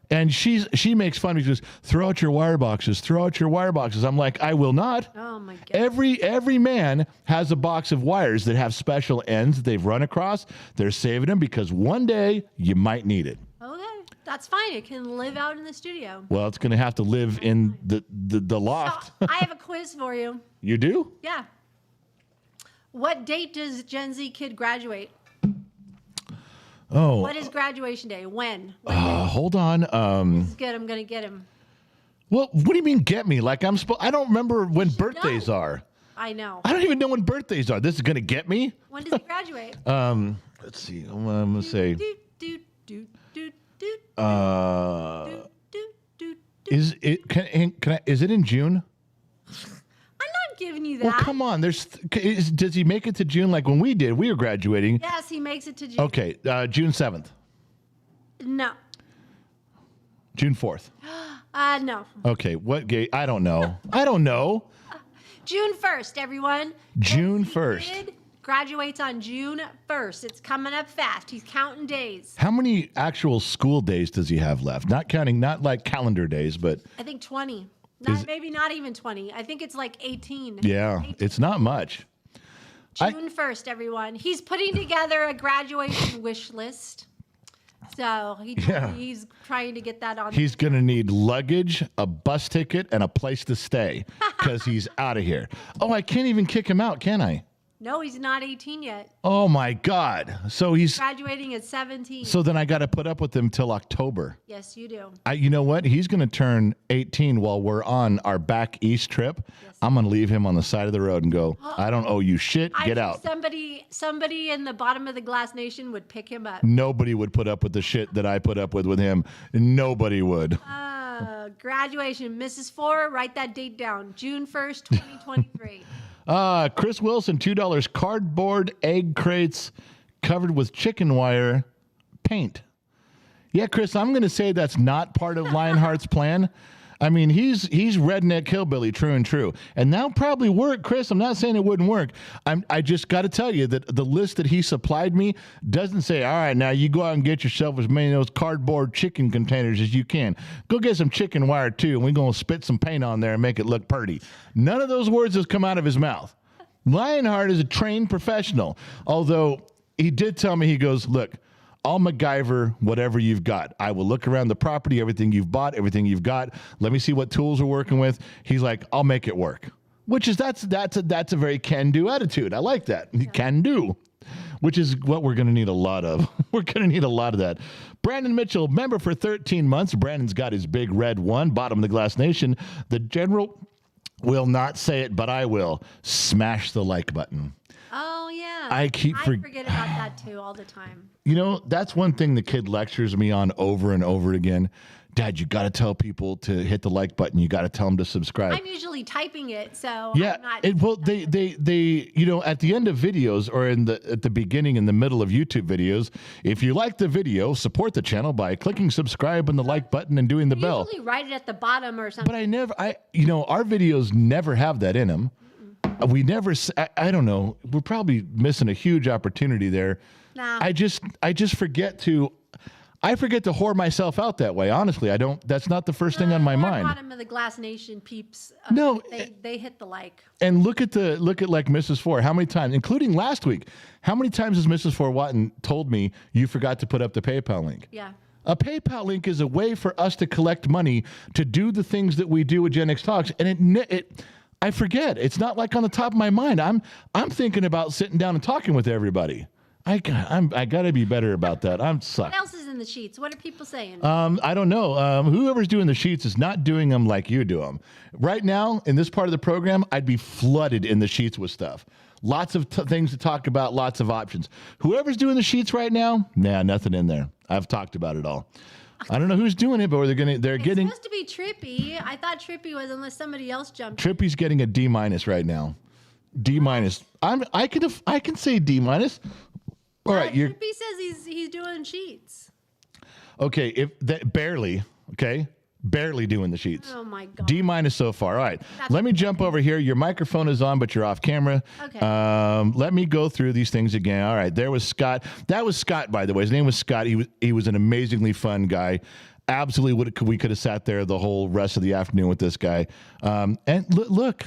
[SPEAKER 1] And she makes fun because throw out your wire boxes, throw out your wire boxes. I'm like, I will not.
[SPEAKER 2] Oh my God.
[SPEAKER 1] Every man has a box of wires that have special ends that they've run across. They're saving them because one day you might need it.
[SPEAKER 2] Okay, that's fine. It can live out in the studio.
[SPEAKER 1] Well, it's going to have to live in the loft.
[SPEAKER 2] So, I have a quiz for you.
[SPEAKER 1] You do?
[SPEAKER 2] Yeah. What date does Gen Z kid graduate?
[SPEAKER 1] Oh.
[SPEAKER 2] What is graduation day? When?
[SPEAKER 1] Hold on.
[SPEAKER 2] This is good. I'm going to get him.
[SPEAKER 1] Well, what do you mean get me? Like I don't remember when birthdays are.
[SPEAKER 2] I know.
[SPEAKER 1] I don't even know when birthdays are. This is going to get me?
[SPEAKER 2] When does he graduate?
[SPEAKER 1] Let's see. I'm going to say. Is it in June?
[SPEAKER 2] I'm not giving you that.
[SPEAKER 1] Well, come on. Does he make it to June like when we did? We were graduating.
[SPEAKER 2] Yes, he makes it to June.
[SPEAKER 1] Okay, June 7th.
[SPEAKER 2] No.
[SPEAKER 1] June 4th.
[SPEAKER 2] No.
[SPEAKER 1] Okay, what gate? I don't know.
[SPEAKER 2] June 1st, everyone.
[SPEAKER 1] June 1st.
[SPEAKER 2] Kid graduates on June 1st. It's coming up fast. He's counting days.
[SPEAKER 1] How many actual school days does he have left? Not counting, not like calendar days, but
[SPEAKER 2] I think 20. Maybe not even 20. I think it's like 18.
[SPEAKER 1] yeah,
[SPEAKER 2] 18.
[SPEAKER 1] it's not much.
[SPEAKER 2] June 1st, everyone. He's putting together a graduation wish list. So he's trying to get that on.
[SPEAKER 1] He's going to need luggage, a bus ticket, and a place to stay because he's out of here. Oh, I can't even kick him out, can I?
[SPEAKER 2] No, he's not 18 yet.
[SPEAKER 1] Oh, my God. So he's
[SPEAKER 2] Graduating at 17.
[SPEAKER 1] So then I got to put up with him till October.
[SPEAKER 2] Yes, you do.
[SPEAKER 1] You know what? He's going to turn 18 while we're on our back east trip.
[SPEAKER 2] Yes.
[SPEAKER 1] I'm going to leave him on the side of the road and go, I don't owe you shit. Get out.
[SPEAKER 2] Somebody in the bottom of the Glass Nation would pick him up.
[SPEAKER 1] Nobody would put up with the shit that I put up with him. Nobody would.
[SPEAKER 2] Graduation, Mrs. Four, write that date down. June 1st, 2023.
[SPEAKER 1] Chris Wilson, $2. Cardboard egg crates covered with chicken wire paint. Yeah, Chris, I'm going to say that's not part of Lionheart's plan. I mean, he's redneck hillbilly, true and true. And that'll probably work, Chris. I'm not saying it wouldn't work. I just got to tell you that the list that he supplied me doesn't say, all right, now you go out and get yourself as many of those cardboard chicken containers as you can. Go get some chicken wire, too, and we're going to spit some paint on there and make it look pretty. None of those words has come out of his mouth. Lionheart is a trained professional, although he did tell me, he goes, look, I'll MacGyver whatever you've got. I will look around the property, everything you've bought, everything you've got. Let me see what tools we're working with. He's like, I'll make it work. Which is that's a very can-do attitude. I like that. Yeah. Can do. Which is what we're going to need a lot of. We're going to need a lot of that. Brandon Mitchell, member for 13 months. Brandon's got his big red one, bottom of the Glass Nation. The general will not say it, but I will. Smash the like button.
[SPEAKER 2] Oh, yeah.
[SPEAKER 1] I
[SPEAKER 2] forget about that, too, all the time.
[SPEAKER 1] You know, that's one thing the kid lectures me on over and over again. Dad, you got to tell people to hit the like button. You got to tell them to subscribe.
[SPEAKER 2] I'm usually typing it, so
[SPEAKER 1] yeah.
[SPEAKER 2] I'm not.
[SPEAKER 1] They, you know, at the end of videos or at the beginning and the middle of YouTube videos, if you like the video, support the channel by clicking subscribe and the like button and doing the bell.
[SPEAKER 2] Usually write it at the bottom or something.
[SPEAKER 1] But our videos never have that in them. We never. I don't know. We're probably missing a huge opportunity there.
[SPEAKER 2] Nah.
[SPEAKER 1] I just forget to. I forget to whore myself out that way. Honestly, I don't. That's not the first thing on my mind.
[SPEAKER 2] Bottom of the Glass Nation peeps.
[SPEAKER 1] No,
[SPEAKER 2] they hit the like.
[SPEAKER 1] And look at like Mrs. Four. How many times, including last week, how many times has Mrs. Four Watton told me you forgot to put up the PayPal link?
[SPEAKER 2] Yeah.
[SPEAKER 1] A PayPal link is a way for us to collect money to do the things that we do with Gen X Talks, and I forget. It's not like on the top of my mind. I'm thinking about sitting down and talking with everybody. I got to be better about that. I'm suck.
[SPEAKER 2] What else is in the sheets? What are people saying?
[SPEAKER 1] I don't know. Whoever's doing the sheets is not doing them like you do them. Right now, in this part of the program, I'd be flooded in the sheets with stuff. Lots of things to talk about, lots of options. Whoever's doing the sheets right now, nothing in there. I've talked about it all. I don't know who's doing it, but they're getting.
[SPEAKER 2] It's supposed to be Trippy. I thought Trippy was, unless somebody else jumped.
[SPEAKER 1] Trippy's getting a D- right now. D-. I can say D-. All right,
[SPEAKER 2] Trippy says he's doing sheets.
[SPEAKER 1] Okay, barely doing the sheets.
[SPEAKER 2] Oh my God.
[SPEAKER 1] D- so far. All right, let me jump over here. Your microphone is on, but you're off camera.
[SPEAKER 2] Okay.
[SPEAKER 1] Let me go through these things again. All right, there was Scott. That was Scott, by the way. His name was Scott. He was an amazingly fun guy. Absolutely, we could have sat there the whole rest of the afternoon with this guy. And look.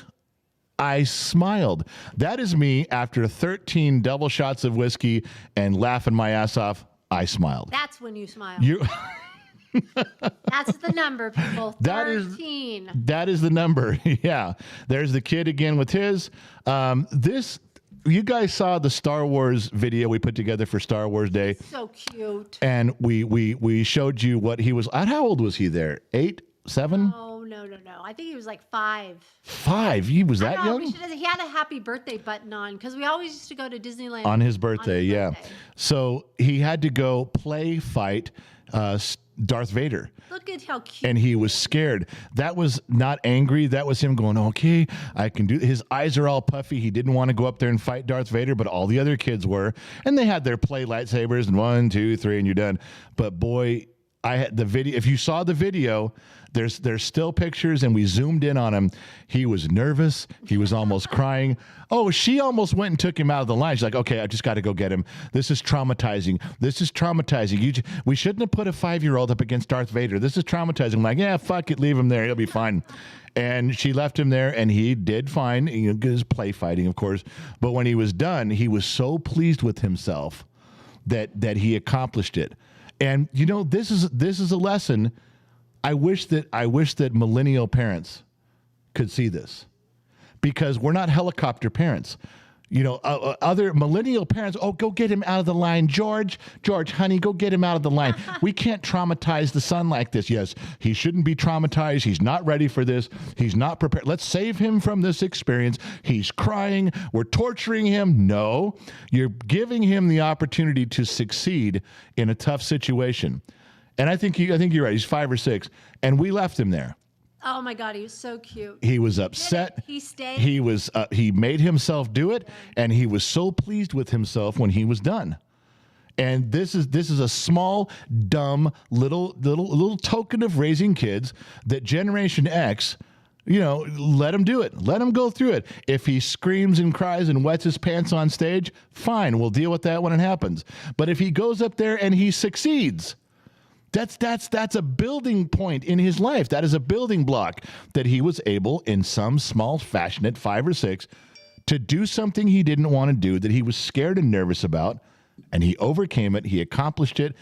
[SPEAKER 1] I smiled. That is me after 13 double shots of whiskey and laughing my ass off. I smiled.
[SPEAKER 2] That's when you smile. That's the number, people. 13.
[SPEAKER 1] That is the number. Yeah. There's the kid again with his. You guys saw the Star Wars video we put together for Star Wars Day.
[SPEAKER 2] So cute.
[SPEAKER 1] And we showed you what he was. How old was he there? 8, 7?
[SPEAKER 2] No. I think he was like 5.
[SPEAKER 1] 5? He was that young?
[SPEAKER 2] He had a happy birthday button on because we always used to go to Disneyland.
[SPEAKER 1] On his birthday, yeah. So he had to go fight Darth Vader.
[SPEAKER 2] Look at how cute.
[SPEAKER 1] And he was scared. That was not angry. That was him going, okay, I can do. His eyes are all puffy. He didn't want to go up there and fight Darth Vader, but all the other kids were. And they had their play lightsabers and 1, 2, 3, and you're done. But boy, I had the video. If you saw the video, there's still pictures, and we zoomed in on him. He was nervous. He was almost crying. Oh, she almost went and took him out of the line. She's like, okay, I just got to go get him. This is traumatizing. This is traumatizing. We shouldn't have put a 5-year-old up against Darth Vader. This is traumatizing. I'm like, yeah, fuck it. Leave him there. He'll be fine. And she left him there, and he did fine. You know, his play fighting, of course. But when he was done, he was so pleased with himself that he accomplished it. And you know, this is a lesson. I wish that millennial parents could see this, because we're not helicopter parents. You know, other millennial parents, oh, go get him out of the line, George, honey, go get him out of the line. We can't traumatize the son like this. Yes, he shouldn't be traumatized. He's not ready for this. He's not prepared. Let's save him from this experience. He's crying. We're torturing him. No, you're giving him the opportunity to succeed in a tough situation. And I think you're right. He's 5 or 6, and we left him there.
[SPEAKER 2] Oh my God, he was so cute.
[SPEAKER 1] He was upset.
[SPEAKER 2] He stayed.
[SPEAKER 1] He made himself do it, and he was so pleased with himself when he was done. And this is a small, dumb little token of raising kids that Generation X, you know, let him do it. Let him go through it. If he screams and cries and wets his pants on stage, fine, we'll deal with that when it happens. But if he goes up there and he succeeds, that's a building point in his life. That is a building block that he was able, in some small fashion at 5 or 6, to do something he didn't want to do, that he was scared and nervous about, and he overcame it. He accomplished it.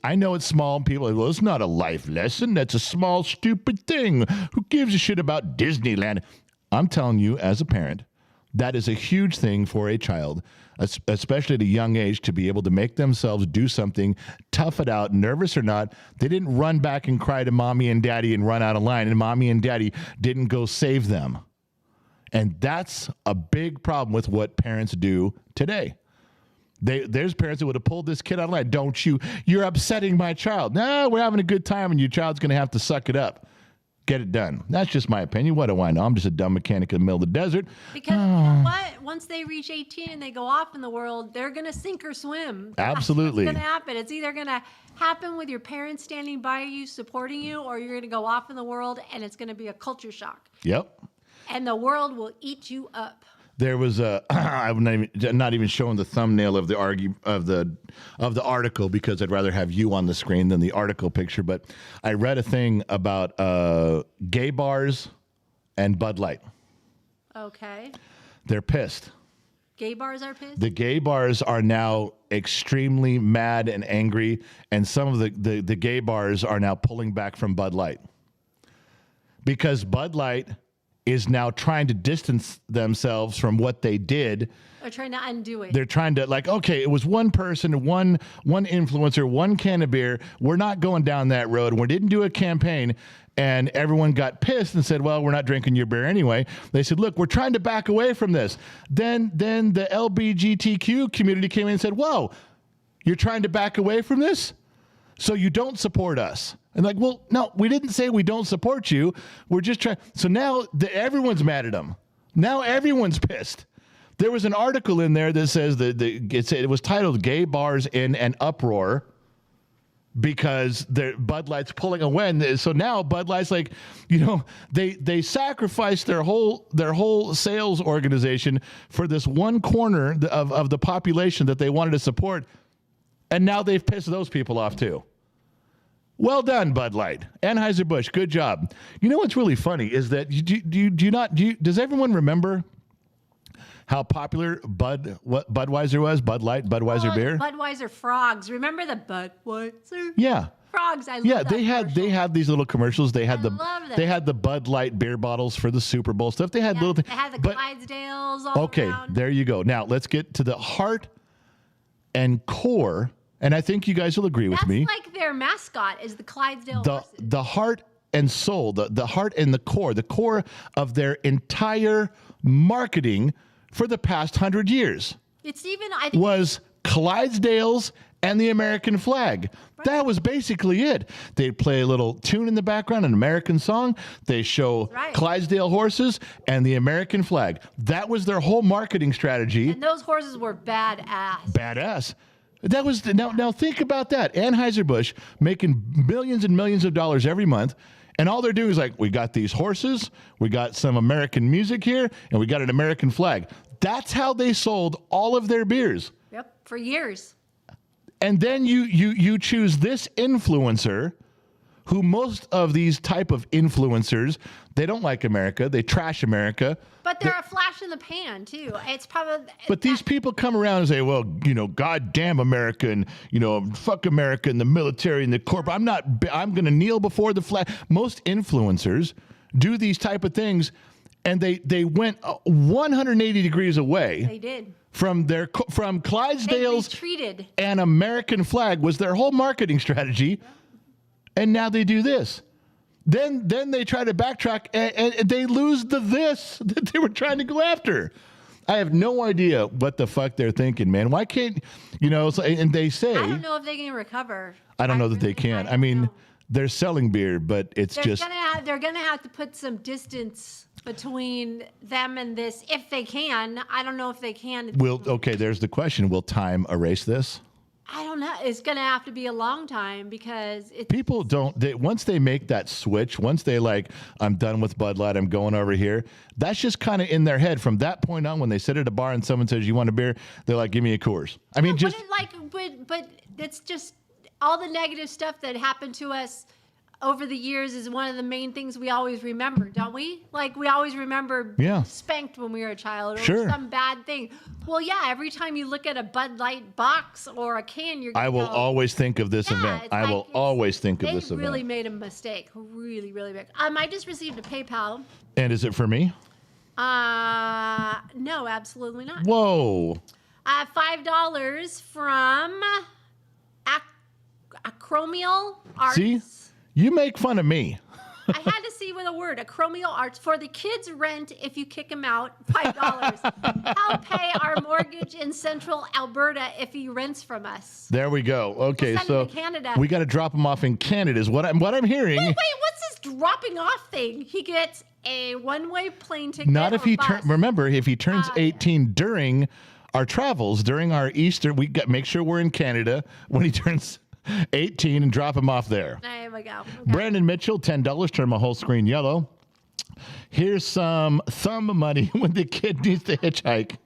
[SPEAKER 1] I know it's small. People are like, well, it's not a life lesson. That's a small, stupid thing. Who gives a shit about Disneyland? I'm telling you, as a parent, that is a huge thing for a child, especially at a young age, to be able to make themselves do something, tough it out, nervous or not. They didn't run back and cry to mommy and daddy and run out of line, and mommy and daddy didn't go save them. And that's a big problem with what parents do today. There's parents that would have pulled this kid out of line. Don't you? You're upsetting my child. No, we're having a good time, and your child's going to have to suck it up. Get it done. That's just my opinion. What do I know? I'm just a dumb mechanic in the middle of the desert.
[SPEAKER 2] Because you know what? Once they reach 18 and they go off in the world, they're going to sink or swim.
[SPEAKER 1] Absolutely.
[SPEAKER 2] It's going to happen. It's either going to happen with your parents standing by you, supporting you, or you're going to go off in the world and it's going to be a culture shock.
[SPEAKER 1] Yep.
[SPEAKER 2] And the world will eat you up.
[SPEAKER 1] There was I'm not even showing the thumbnail of the article, because I'd rather have you on the screen than the article picture. But I read a thing about gay bars and Bud Light.
[SPEAKER 2] Okay.
[SPEAKER 1] They're pissed.
[SPEAKER 2] Gay bars are pissed?
[SPEAKER 1] The gay bars are now extremely mad and angry, and some of the gay bars are now pulling back from Bud Light, because Bud Light is now trying to distance themselves from what they did.
[SPEAKER 2] They're trying to undo it.
[SPEAKER 1] They're trying to, like, okay, it was one person, one influencer, one can of beer. We're not going down that road. We didn't do a campaign, and everyone got pissed and said, well, we're not drinking your beer anyway. They said, look, we're trying to back away from this. Then the LGBTQ community came in and said, whoa, you're trying to back away from this? So you don't support us. And like, well, no, we didn't say we don't support you. We're just trying. So now everyone's mad at them. Now everyone's pissed. There was an article in there that says that it was titled "Gay Bars in an Uproar" because Bud Light's pulling away. So now Bud Light's like, you know, they sacrificed their whole sales organization for this one corner of the population that they wanted to support, and now they've pissed those people off too. Well done, Bud Light. Anheuser-Busch, good job. You know what's really funny is that does everyone remember how popular Budweiser was? Bud Light, Budweiser beer?
[SPEAKER 2] Budweiser frogs. Remember the Budweiser?
[SPEAKER 1] Yeah.
[SPEAKER 2] Frogs. I love
[SPEAKER 1] yeah,
[SPEAKER 2] that
[SPEAKER 1] they had these little commercials. They had the Bud Light beer bottles for the Super Bowl stuff. They had little things.
[SPEAKER 2] They had the Clydesdales all around.
[SPEAKER 1] There you go. Now let's get to the heart and core. And I think you guys will agree with me.
[SPEAKER 2] That's like their mascot is the Clydesdale horses.
[SPEAKER 1] The heart and soul, the heart and the core of their entire marketing for the past 100 years.
[SPEAKER 2] It's even, I think,
[SPEAKER 1] was Clydesdales and the American flag. Right. That was basically it. They'd play a little tune in the background, an American song. They show Clydesdale horses and the American flag. That was their whole marketing strategy.
[SPEAKER 2] And those horses were badass.
[SPEAKER 1] Badass. That was now think about that. Anheuser-Busch making millions and millions of dollars every month, and all they're doing is like, we got these horses, we got some American music here, and we got an American flag. That's how they sold all of their beers.
[SPEAKER 2] Yep, for years.
[SPEAKER 1] And then you choose this influencer, who most of these type of influencers, they don't like America, they trash America.
[SPEAKER 2] But they're a flash in the pan too. It's probably.
[SPEAKER 1] But these people come around and say, well, goddamn America, and fuck America and the military and the corporate. I'm going to kneel before the flag. Most influencers do these type of things, and they went 180 degrees away.
[SPEAKER 2] They did.
[SPEAKER 1] From Clydesdale's
[SPEAKER 2] They retreated.
[SPEAKER 1] An American flag was their whole marketing strategy. Yeah. And now they do this. Then they try to backtrack and they lose this that they were trying to go after. I have no idea what the fuck they're thinking, man. Why can't, and they say.
[SPEAKER 2] I don't know if they can recover.
[SPEAKER 1] I don't know that they can. I mean, they're selling beer, but they're
[SPEAKER 2] going to have to put some distance between them and this if they can. I don't know if they can.
[SPEAKER 1] Okay, there's the question. Will time erase this?
[SPEAKER 2] I don't know. It's going to have to be a long time because
[SPEAKER 1] people don't. Once they make that switch, once they I'm done with Bud Light, I'm going over here. That's just kind of in their head. From that point on, when they sit at a bar and someone says, "You want a beer?" They're like, "Give me a Coors." I mean,
[SPEAKER 2] but it's just all the negative stuff that happened to us over the years is one of the main things we always remember, don't we? Like, we always remember being spanked when we were a child or some bad thing. Well, yeah, every time you look at a Bud Light box or a can,
[SPEAKER 1] I will always think of this event. I will always think of this event.
[SPEAKER 2] They really made a mistake. Really, really big. I just received a PayPal.
[SPEAKER 1] And is it for me?
[SPEAKER 2] No, absolutely not.
[SPEAKER 1] Whoa.
[SPEAKER 2] $5 from Acromial Arts.
[SPEAKER 1] See? You make fun of me.
[SPEAKER 2] I had to see with a word. Acromial Arts for the kids' rent if you kick him out. $5. Help pay our mortgage in Central Alberta if he rents from us.
[SPEAKER 1] There we go. Okay,
[SPEAKER 2] we'll send him to Canada.
[SPEAKER 1] We got to drop him off in Canada. Is what I'm hearing.
[SPEAKER 2] Wait, what's this dropping off thing? He gets a one-way plane ticket.
[SPEAKER 1] Not if he remember, if he turns 18 during our travels, during our Easter, make sure we're in Canada when he turns 18 and drop him off there.
[SPEAKER 2] There we go. Okay.
[SPEAKER 1] Brandon Mitchell, $10. Turn my whole screen yellow. Here's some thumb money when the kid needs to hitchhike.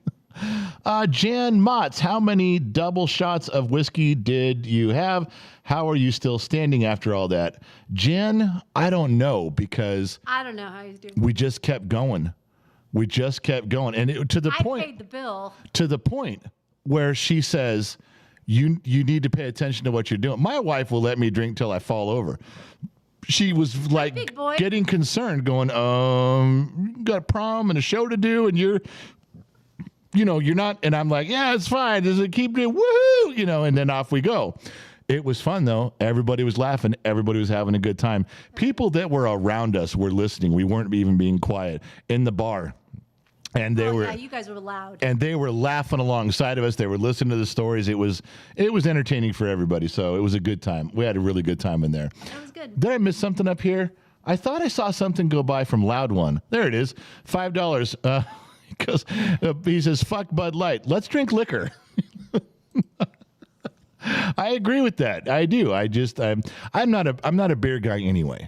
[SPEAKER 1] Jan Motts, how many double shots of whiskey did you have? How are you still standing after all that? Jan, I don't know because
[SPEAKER 2] I don't know how he's doing.
[SPEAKER 1] We just kept going. And to the point.
[SPEAKER 2] I paid the bill.
[SPEAKER 1] To the point where she says, You need to pay attention to what you're doing. My wife will let me drink till I fall over. She was getting concerned, going, you got a prom and a show to do, and you're not. And I'm like, yeah, it's fine. Does it keep doing woohoo? And then off we go. It was fun though. Everybody was laughing. Everybody was having a good time. People that were around us were listening. We weren't even being quiet in the bar. And
[SPEAKER 2] you guys were loud.
[SPEAKER 1] And they were laughing alongside of us. They were listening to the stories. It was entertaining for everybody. So it was a good time. We had a really good time in there.
[SPEAKER 2] That was good.
[SPEAKER 1] Did I miss something up here? I thought I saw something go by from Loud One. There it is. $5. Because he says, fuck Bud Light. Let's drink liquor. I agree with that. I do. I'm not a beer guy anyway.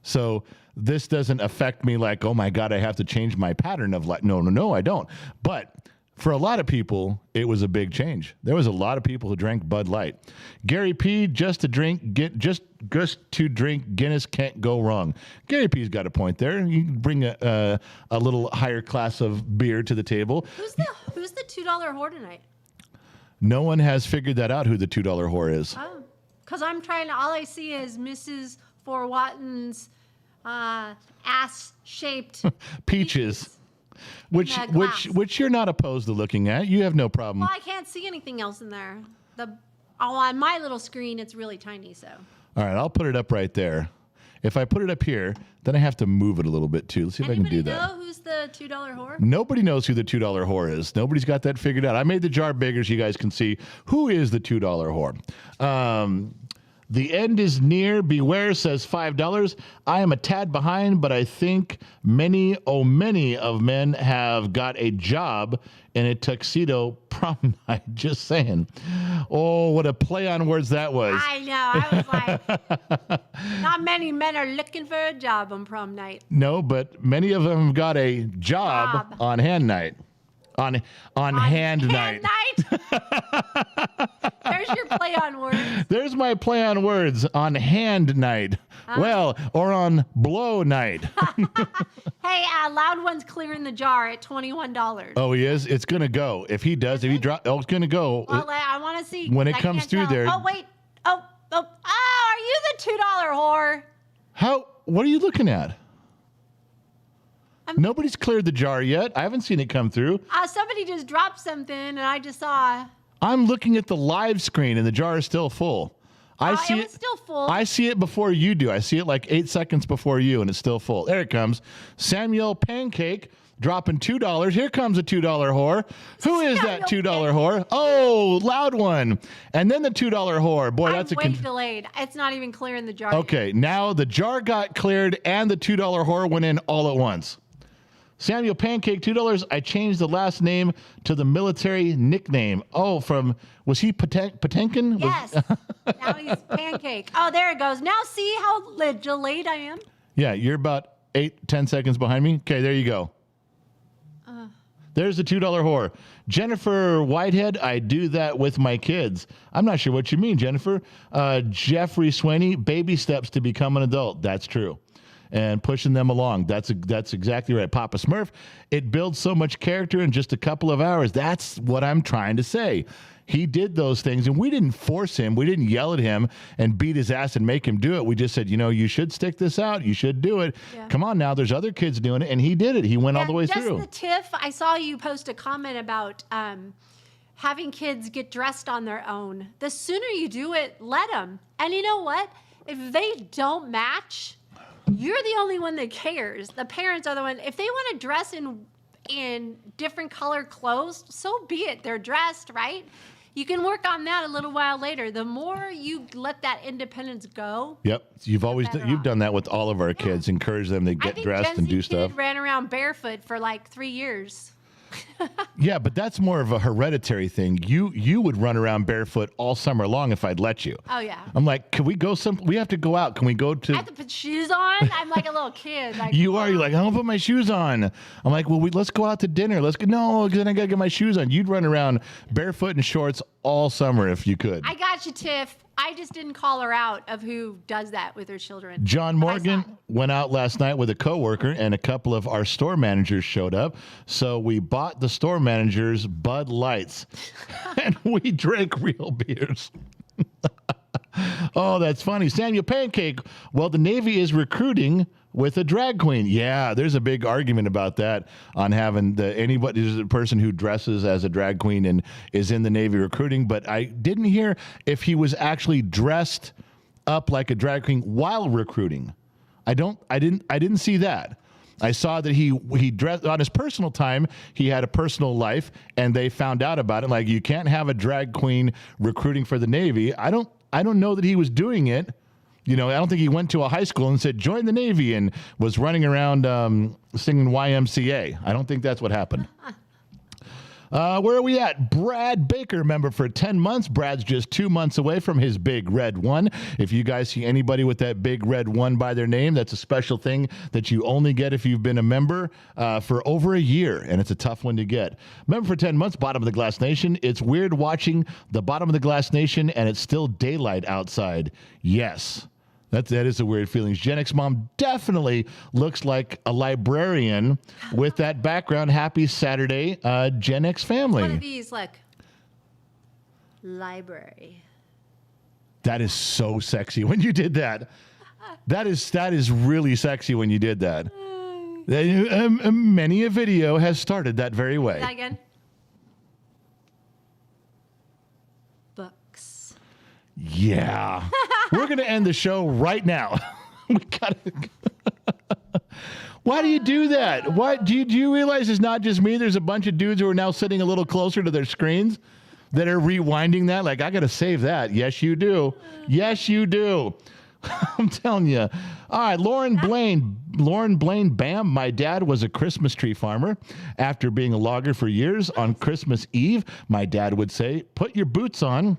[SPEAKER 1] So this doesn't affect me like, oh my God, I have to change my pattern of life. No, I don't. But for a lot of people, it was a big change. There was a lot of people who drank Bud Light. Gary P, just to drink Guinness can't go wrong. Gary P's got a point there. You can bring a little higher class of beer to the table.
[SPEAKER 2] Who's the $2 whore tonight?
[SPEAKER 1] No one has figured that out who the $2 whore is.
[SPEAKER 2] Oh, because all I see is Mrs. Forwatton's ass-shaped
[SPEAKER 1] peaches, which you're not opposed to looking at. You have no problem.
[SPEAKER 2] Well, I can't see anything else in there. On my little screen, it's really tiny. So.
[SPEAKER 1] All right, I'll put it up right there. If I put it up here, then I have to move it a little bit too. Let's see if I can do that.
[SPEAKER 2] Anybody know who's the $2 whore?
[SPEAKER 1] Nobody knows who the $2 whore is. Nobody's got that figured out. I made the jar bigger so you guys can see who is the $2 whore. The end is near. Beware, says $5. I am a tad behind, but I think many of men have got a job in a tuxedo prom night. Just saying. Oh, what a play on words that was.
[SPEAKER 2] I know. I was like, not many men are looking for a job on prom night.
[SPEAKER 1] No, but many of them got a job on hand night. On hand night.
[SPEAKER 2] There's your play on words.
[SPEAKER 1] There's my play on words. On hand night. Well, or on blow night.
[SPEAKER 2] Hey, Loud One's clearing the jar at $21.
[SPEAKER 1] Oh, he is? It's going to go. If he does, if he drop, it's going to go.
[SPEAKER 2] Well, I want to see.
[SPEAKER 1] When it
[SPEAKER 2] I
[SPEAKER 1] comes
[SPEAKER 2] can't
[SPEAKER 1] through
[SPEAKER 2] tell.
[SPEAKER 1] there.
[SPEAKER 2] Oh, wait. Oh, are you the $2 whore?
[SPEAKER 1] What are you looking at? Nobody's cleared the jar yet. I haven't seen it come through.
[SPEAKER 2] Somebody just dropped something, and I just saw.
[SPEAKER 1] I'm looking at the live screen, and the jar is still full. I see
[SPEAKER 2] it. Still full.
[SPEAKER 1] I see it before you do. I see it like 8 seconds before you, and it's still full. There it comes. Samuel Pancake dropping $2. Here comes a $2 whore. Who is that $2 whore? Oh, Loud One. And then the $2 whore. Boy, that's
[SPEAKER 2] way delayed. It's not even clearing the jar.
[SPEAKER 1] Okay, now the jar got cleared, and the $2 whore went in all at once. Samuel Pancake, $2. I changed the last name to the military nickname. Oh, was he Patenkin?
[SPEAKER 2] Yes. Now he's Pancake. Oh, there it goes. Now see how delayed I am?
[SPEAKER 1] Yeah, you're about 8-10 seconds behind me. Okay, there you go. There's the $2 whore. Jennifer Whitehead, I do that with my kids. I'm not sure what you mean, Jennifer. Jeffrey Swaney, baby steps to become an adult. That's true. And pushing them along. That's exactly right. Papa Smurf, it builds so much character in just a couple of hours. That's what I'm trying to say. He did those things, and we didn't force him. We didn't yell at him and beat his ass and make him do it. We just said, you should stick this out. You should do it. Yeah. Come on now. There's other kids doing it, and he did it. He went all the way through.
[SPEAKER 2] Just the tiff, I saw you post a comment about having kids get dressed on their own. The sooner you do it, let them. And you know what? If they don't match, you're the only one that cares. The parents are the one. If they want to dress in different color clothes, so be it. They're dressed, right? You can work on that a little while later. The more you let that independence go.
[SPEAKER 1] Yep, you've done that with all of our kids. Encourage them to get dressed and do stuff.
[SPEAKER 2] Kid ran around barefoot for like 3 years.
[SPEAKER 1] Yeah, but that's more of a hereditary thing. You would run around barefoot all summer long if I'd let you.
[SPEAKER 2] Oh yeah.
[SPEAKER 1] I'm like, can we go we have to go out. Can we go to?
[SPEAKER 2] I have to put shoes on. I'm like a little kid. Like,
[SPEAKER 1] you're like, I don't put my shoes on. I'm like, well, let's go out to dinner. Let's go. No, because then I gotta get my shoes on. You'd run around barefoot and shorts all summer if you could.
[SPEAKER 2] I got you, Tiff. I just didn't call her out of who does that with her children.
[SPEAKER 1] John Morgan went out last night with a coworker, and a couple of our store managers showed up. So we bought the store managers Bud Lights, and we drank real beers. Oh, that's funny. Samuel Pancake. Well, the Navy is recruiting with a drag queen. Yeah, there's a big argument about that on having anybody, a person who dresses as a drag queen and is in the Navy recruiting. But I didn't hear if he was actually dressed up like a drag queen while recruiting. I didn't see that. I saw that he dressed on his personal time. He had a personal life, and they found out about it. Like, you can't have a drag queen recruiting for the Navy. I don't know that he was doing it. I don't think he went to a high school and said, join the Navy, and was running around singing YMCA. I don't think that's what happened. Where are we at? Brad Baker, member for 10 months. Brad's just 2 months away from his big red one. If you guys see anybody with that big red one by their name, that's a special thing that you only get if you've been a member for over a year, and it's a tough one to get. Member for 10 months, Bottom of the Glass Nation. It's weird watching the Bottom of the Glass Nation, and it's still daylight outside. Yes. That is a weird feeling. Gen X mom definitely looks like a librarian with that background. Happy Saturday, Gen X family.
[SPEAKER 2] One of these, look. Library.
[SPEAKER 1] That is so sexy when you did that. That is really sexy when you did that. Many a video has started that very way.
[SPEAKER 2] That again.
[SPEAKER 1] Yeah. We're going to end the show right now. We got to. Why do you do that? Why do you realize it's not just me? There's a bunch of dudes who are now sitting a little closer to their screens. that are rewinding that. Like, I got to save that. Yes, you do. Yes, you do. I'm telling you. All right, Lauren Blaine, bam. My dad was a Christmas tree farmer. After being a logger for years, on Christmas Eve, my dad would say, put your boots on.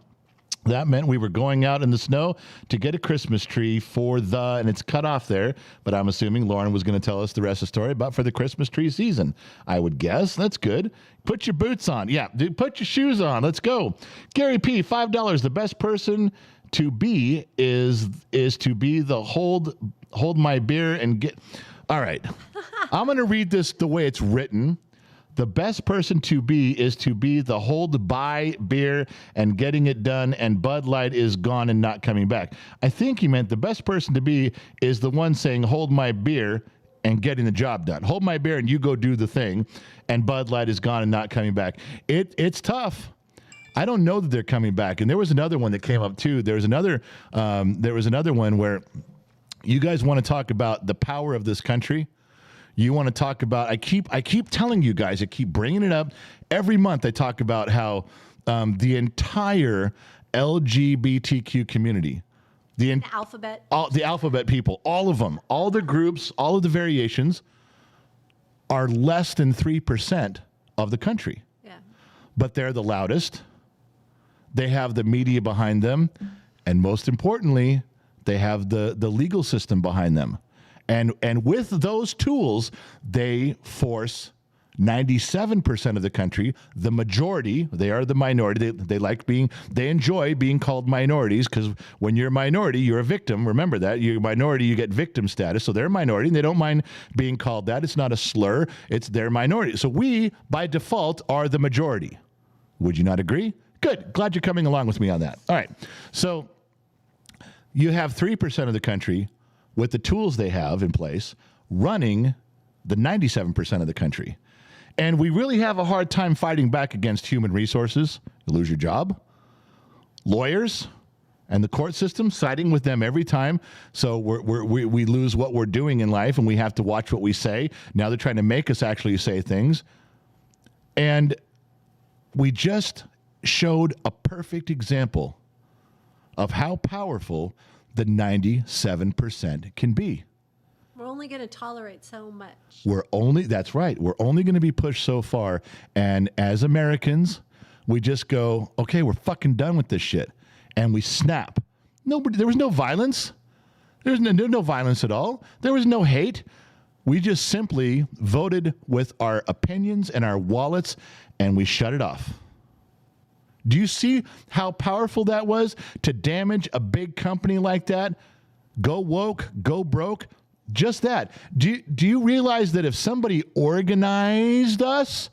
[SPEAKER 1] That meant we were going out in the snow to get a Christmas tree and it's cut off there, but I'm assuming Lauren was going to tell us the rest of the story about for the Christmas tree season. I would guess. That's good. Put your boots on. Yeah, dude, put your shoes on. Let's go. Gary P., $5. The best person to be is to be the hold my beer and get. All right. I'm going to read this the way it's written. The best person to be is to be the hold by beer and getting it done, and Bud Light is gone and not coming back. I think he meant the best person to be is the one saying hold my beer and getting the job done. Hold my beer and you go do the thing, and Bud Light is gone and not coming back. It's tough. I don't know that they're coming back. And there was another one that came up too. There was another one where you guys want to talk about the power of this country. You want to talk about, I keep telling you guys, I keep bringing it up. Every month I talk about how the entire LGBTQ community, the
[SPEAKER 2] alphabet,
[SPEAKER 1] the alphabet people, all of them, all the groups, all of the variations are less than 3% of the country.
[SPEAKER 2] Yeah.
[SPEAKER 1] But they're the loudest. They have the media behind them. And most importantly, they have the legal system behind them. And with those tools, they force 97% of the country, the majority, they are the minority. They enjoy being called minorities, because when you're a minority, you're a victim. Remember that. You're a minority, you get victim status. So they're a minority and they don't mind being called that. It's not a slur. It's their minority. So we, by default, are the majority. Would you not agree? Good. Glad you're coming along with me on that. All right. So you have 3% of the country with the tools they have in place, running the 97% of the country. And we really have a hard time fighting back against human resources. You lose your job. Lawyers and the court system, siding with them every time. So we lose what we're doing in life, and we have to watch what we say. Now they're trying to make us actually say things. And we just showed a perfect example of how powerful the 97% can be.
[SPEAKER 2] We're only going to tolerate so much.
[SPEAKER 1] That's right. We're only going to be pushed so far. And as Americans, we just go, okay, we're fucking done with this shit. And we snap. There was no violence. There was no violence at all. There was no hate. We just simply voted with our opinions and our wallets, and we shut it off. Do you see how powerful that was to damage a big company like that? Go woke, go broke, just that. Do you realize that if somebody organized us,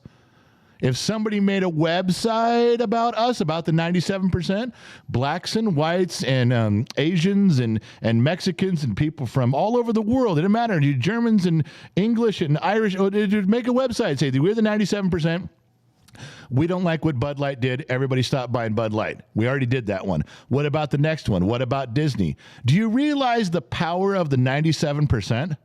[SPEAKER 1] if somebody made a website about us, about the 97%, blacks and whites and Asians and Mexicans and people from all over the world, it didn't matter, Germans and English and Irish, make a website, say we're the 97%. We don't like what Bud Light did. Everybody stop buying Bud Light. We already did that one. What about the next one? What about Disney? Do you realize the power of the 97%?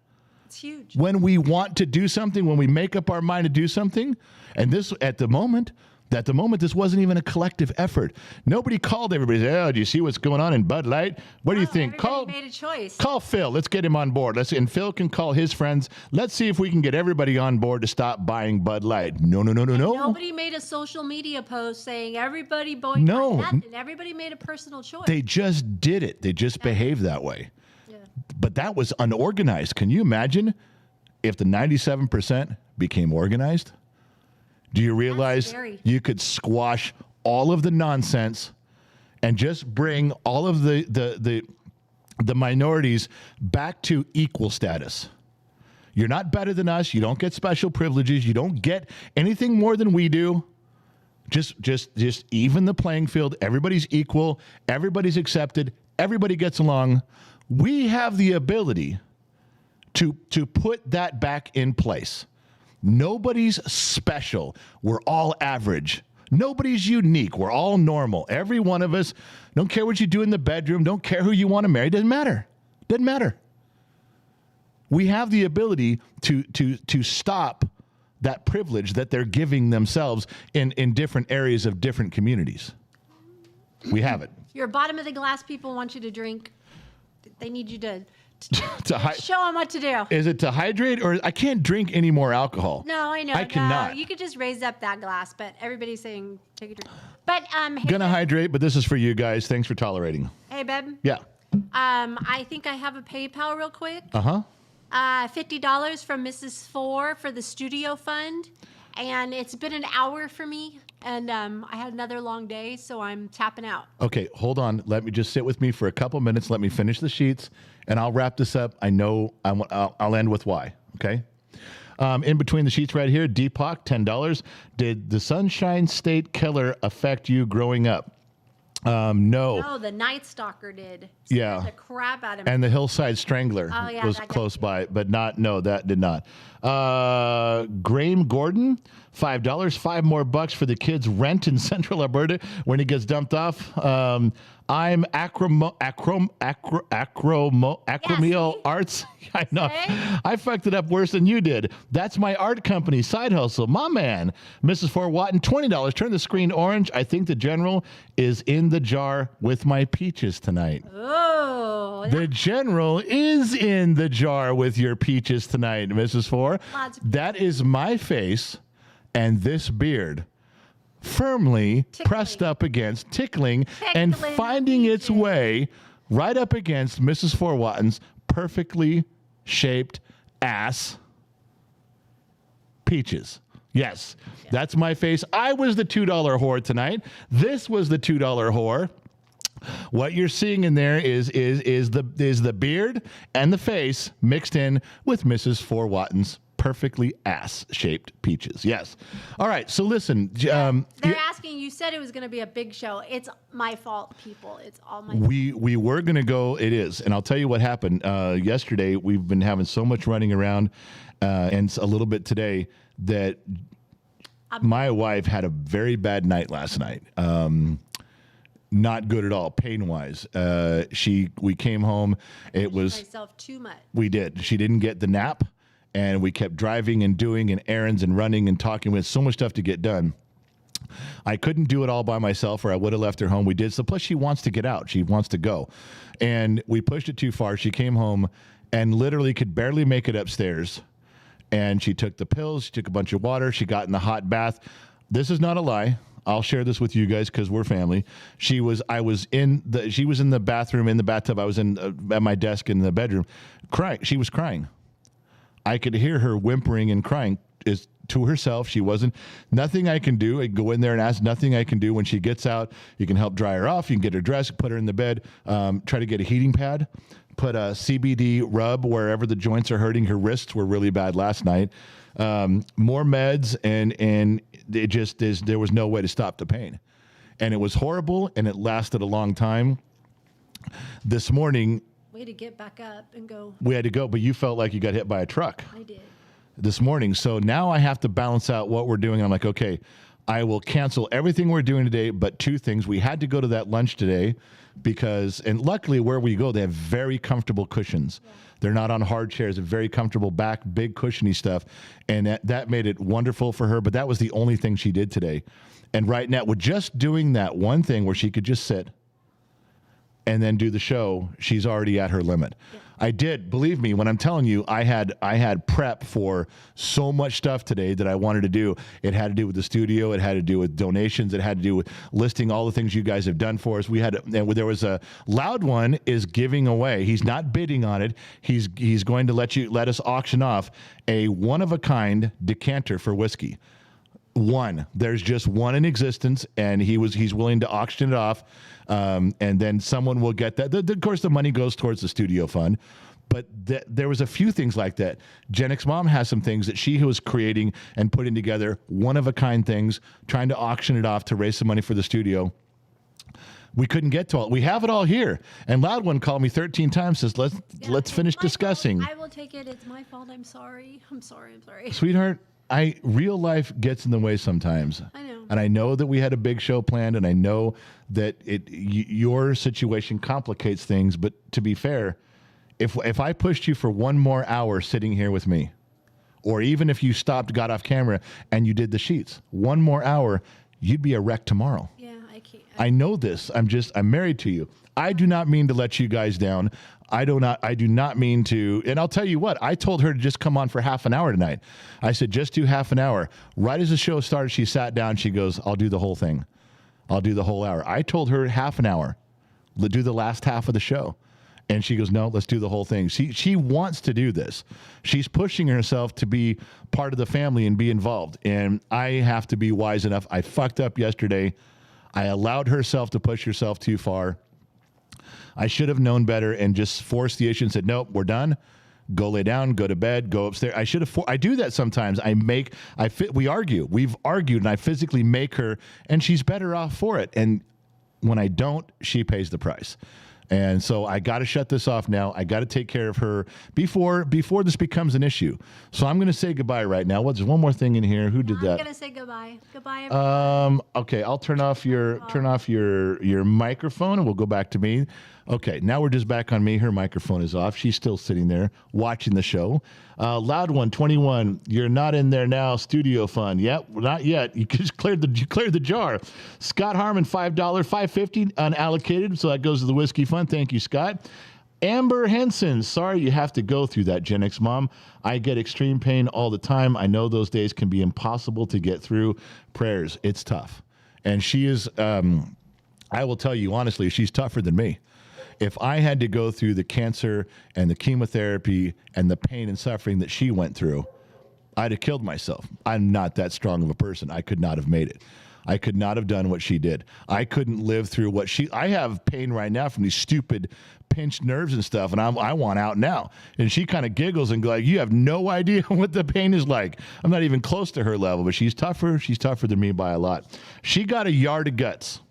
[SPEAKER 2] It's huge.
[SPEAKER 1] When we want to do something, when we make up our mind to do something, and this at the moment, this wasn't even a collective effort. Nobody called everybody. Do you see what's going on in Bud Light? What do you think?
[SPEAKER 2] Everybody made a choice.
[SPEAKER 1] Call Phil. Let's get him on board. And Phil can call his friends. Let's see if we can get everybody on board to stop buying Bud Light. No.
[SPEAKER 2] Nobody made a social media post saying everybody boycott.
[SPEAKER 1] No.
[SPEAKER 2] Nothing. Everybody made a personal choice.
[SPEAKER 1] They just did it. They just behaved that way. Yeah. But that was unorganized. Can you imagine if the 97% became organized? Do you realize you could squash all of the nonsense and just bring all of the minorities back to equal status? You're not better than us. You don't get special privileges. You don't get anything more than we do. Just even the playing field. Everybody's equal. Everybody's accepted. Everybody gets along. We have the ability to put that back in place. Nobody's special. We're all average. Nobody's unique. We're all normal. Every one of us, don't care what you do in the bedroom, don't care who you want to marry, doesn't matter. We have the ability to stop that privilege that they're giving themselves in different areas of different communities. We have it.
[SPEAKER 2] Your bottom of the glass people want you to drink. They need you to
[SPEAKER 1] to
[SPEAKER 2] show them what to do.
[SPEAKER 1] Is it to hydrate, or I can't drink any more alcohol?
[SPEAKER 2] No, I know.
[SPEAKER 1] I cannot.
[SPEAKER 2] You could just raise up that glass, but everybody's saying take a drink. But hey,
[SPEAKER 1] Gonna hydrate, but this is for you guys. Thanks for tolerating.
[SPEAKER 2] Hey, babe.
[SPEAKER 1] Yeah.
[SPEAKER 2] I think I have a PayPal real quick.
[SPEAKER 1] Uh-huh.
[SPEAKER 2] $50 from Mrs. Four for the studio fund. And it's been an hour for me. And I had another long day, so I'm tapping out.
[SPEAKER 1] Okay, hold on. Let me just sit with me for a couple minutes. Let me finish the sheets, and I'll wrap this up. I know I'll end with why, okay? In between the sheets right here, Deepak, $10. Did the Sunshine State Killer affect you growing up? No.
[SPEAKER 2] No, the Night Stalker did.
[SPEAKER 1] Yeah.
[SPEAKER 2] The crap out of me.
[SPEAKER 1] And the Hillside Strangler was close by, but no, that did not. Graham Gordon, $5. 5 more bucks for the kid's rent in Central Alberta when he gets dumped off. I'm Acromeal Arts. I know. I fucked it up worse than you did. That's my art company, side hustle. My man. Mrs. Fort Watton, $20. Turn the screen orange. I think the general is in the jar with my peaches tonight.
[SPEAKER 2] Oh.
[SPEAKER 1] The general is in the jar with your peaches tonight, Mrs. Four. That is my face and this beard firmly pressed up against, tickling and finding its way right up against Mrs. Four Watton's perfectly shaped ass peaches. Yes, that's my face. I was the $2 whore tonight. This was the $2 whore. What you're seeing in there is the beard and the face mixed in with Mrs. Four Watton's perfectly ass-shaped peaches. Yes. All right. So listen.
[SPEAKER 2] They're asking. You said it was going to be a big show. It's my fault, people. It's all my fault.
[SPEAKER 1] We were going to go. It is, and I'll tell you what happened yesterday. We've been having so much running around, and a little bit today that my wife had a very bad night last night. Not good at all, pain-wise. We came home. It was
[SPEAKER 2] myself too much.
[SPEAKER 1] We did. She didn't get the nap, and we kept driving and doing and errands and running and talking. We had so much stuff to get done. I couldn't do it all by myself, or I would have left her home. We did. So plus, she wants to get out. She wants to go, and we pushed it too far. She came home and literally could barely make it upstairs. And she took the pills. She took a bunch of water. She got in the hot bath. This is not a lie. I'll share this with you guys because we're family. She was in the bathroom, in the bathtub. I was at my desk in the bedroom crying. She was crying. I could hear her whimpering and crying to herself. She wasn't, nothing I can do. I go in there and ask, nothing I can do. When she gets out, you can help dry her off. You can get her dressed, put her in the bed, try to get a heating pad, put a CBD rub wherever the joints are hurting. Her wrists were really bad last night. More meds, and it just is. There was no way to stop the pain, and it was horrible, and it lasted a long time. This morning,
[SPEAKER 2] we had to get back up and go.
[SPEAKER 1] We had to go, but you felt like you got hit by a truck.
[SPEAKER 2] I did.
[SPEAKER 1] This morning, so now I have to balance out what we're doing. I'm like, okay, I will cancel everything we're doing today, but 2 things. We had to go to that lunch today and luckily where we go, they have very comfortable cushions. Yeah. They're not on hard chairs, a very comfortable back, big cushiony stuff. And that made it wonderful for her, but that was the only thing she did today. And right now, with just doing that one thing where she could just sit and then do the show, she's already at her limit. Yeah. I did, believe me, when I'm telling you, I had prep for so much stuff today that I wanted to do. It had to do with the studio. It had to do with donations. It had to do with listing all the things you guys have done for us. There was a Loud One is giving away. He's not bidding on it. He's going to let us auction off a one-of-a-kind decanter for whiskey. One. There's just one in existence, and he's willing to auction it off. And then someone will get that. Of course, the money goes towards the studio fund. But there was a few things like that. Jennick's mom has some things that she was creating and putting together, one-of-a-kind things, trying to auction it off to raise some money for the studio. We couldn't get to all. We have it all here. And Loud One called me 13 times, says, let's finish discussing.
[SPEAKER 2] Fault. I will take it. It's my fault. I'm sorry. I'm sorry.
[SPEAKER 1] Sweetheart, real life gets in the way sometimes.
[SPEAKER 2] I know.
[SPEAKER 1] And I know that we had a big show planned, and I know that your situation complicates things. But to be fair, if I pushed you for one more hour sitting here with me, or even if you stopped, got off camera, and you did the sheets, 1 more hour, you'd be a wreck tomorrow.
[SPEAKER 2] Yeah, I can't.
[SPEAKER 1] I know this. I'm married to you. I do not mean to let you guys down. I do not mean to. And I'll tell you what, I told her to just come on for half an hour tonight. I said, just do half an hour. Right as the show started, she sat down. She goes, I'll do the whole thing. I'll do the whole hour. I told her half an hour. Do the last half of the show. And she goes, no, let's do the whole thing. She wants to do this. She's pushing herself to be part of the family and be involved. And I have to be wise enough. I fucked up yesterday. I allowed herself to push herself too far. I should have known better and just forced the issue and said, nope, we're done. Go lay down, go to bed, go upstairs. I should have. I do that sometimes. We argue. We've argued, and I physically make her, and she's better off for it. And when I don't, she pays the price. And so I got to shut this off now. I got to take care of her before this becomes an issue. So I'm going to say goodbye right now. Well, there's one more thing in here. Who did that?
[SPEAKER 2] I'm going to say goodbye. Goodbye, everyone.
[SPEAKER 1] Okay, I'll turn off your microphone, and we'll go back to me. Okay, now we're just back on me. Her microphone is off. She's still sitting there watching the show. Loud one, 21. You're not in there now. Studio fund. Yep, not yet. You just cleared the jar. Scott Harmon, $5, $5.50 unallocated. So that goes to the whiskey fund. Thank you, Scott. Amber Henson, sorry you have to go through that, Gen X mom. I get extreme pain all the time. I know those days can be impossible to get through. Prayers, it's tough. And she is, I will tell you honestly, she's tougher than me. If I had to go through the cancer and the chemotherapy and the pain and suffering that she went through, I'd have killed myself. I'm not that strong of a person. I could not have made it. I could not have done what she did. I couldn't live through what I have pain right now from these stupid pinched nerves and stuff, and I want out now. And she kind of giggles and goes, like, you have no idea what the pain is like. I'm not even close to her level, but she's tougher. She's tougher than me by a lot. She got a yard of guts.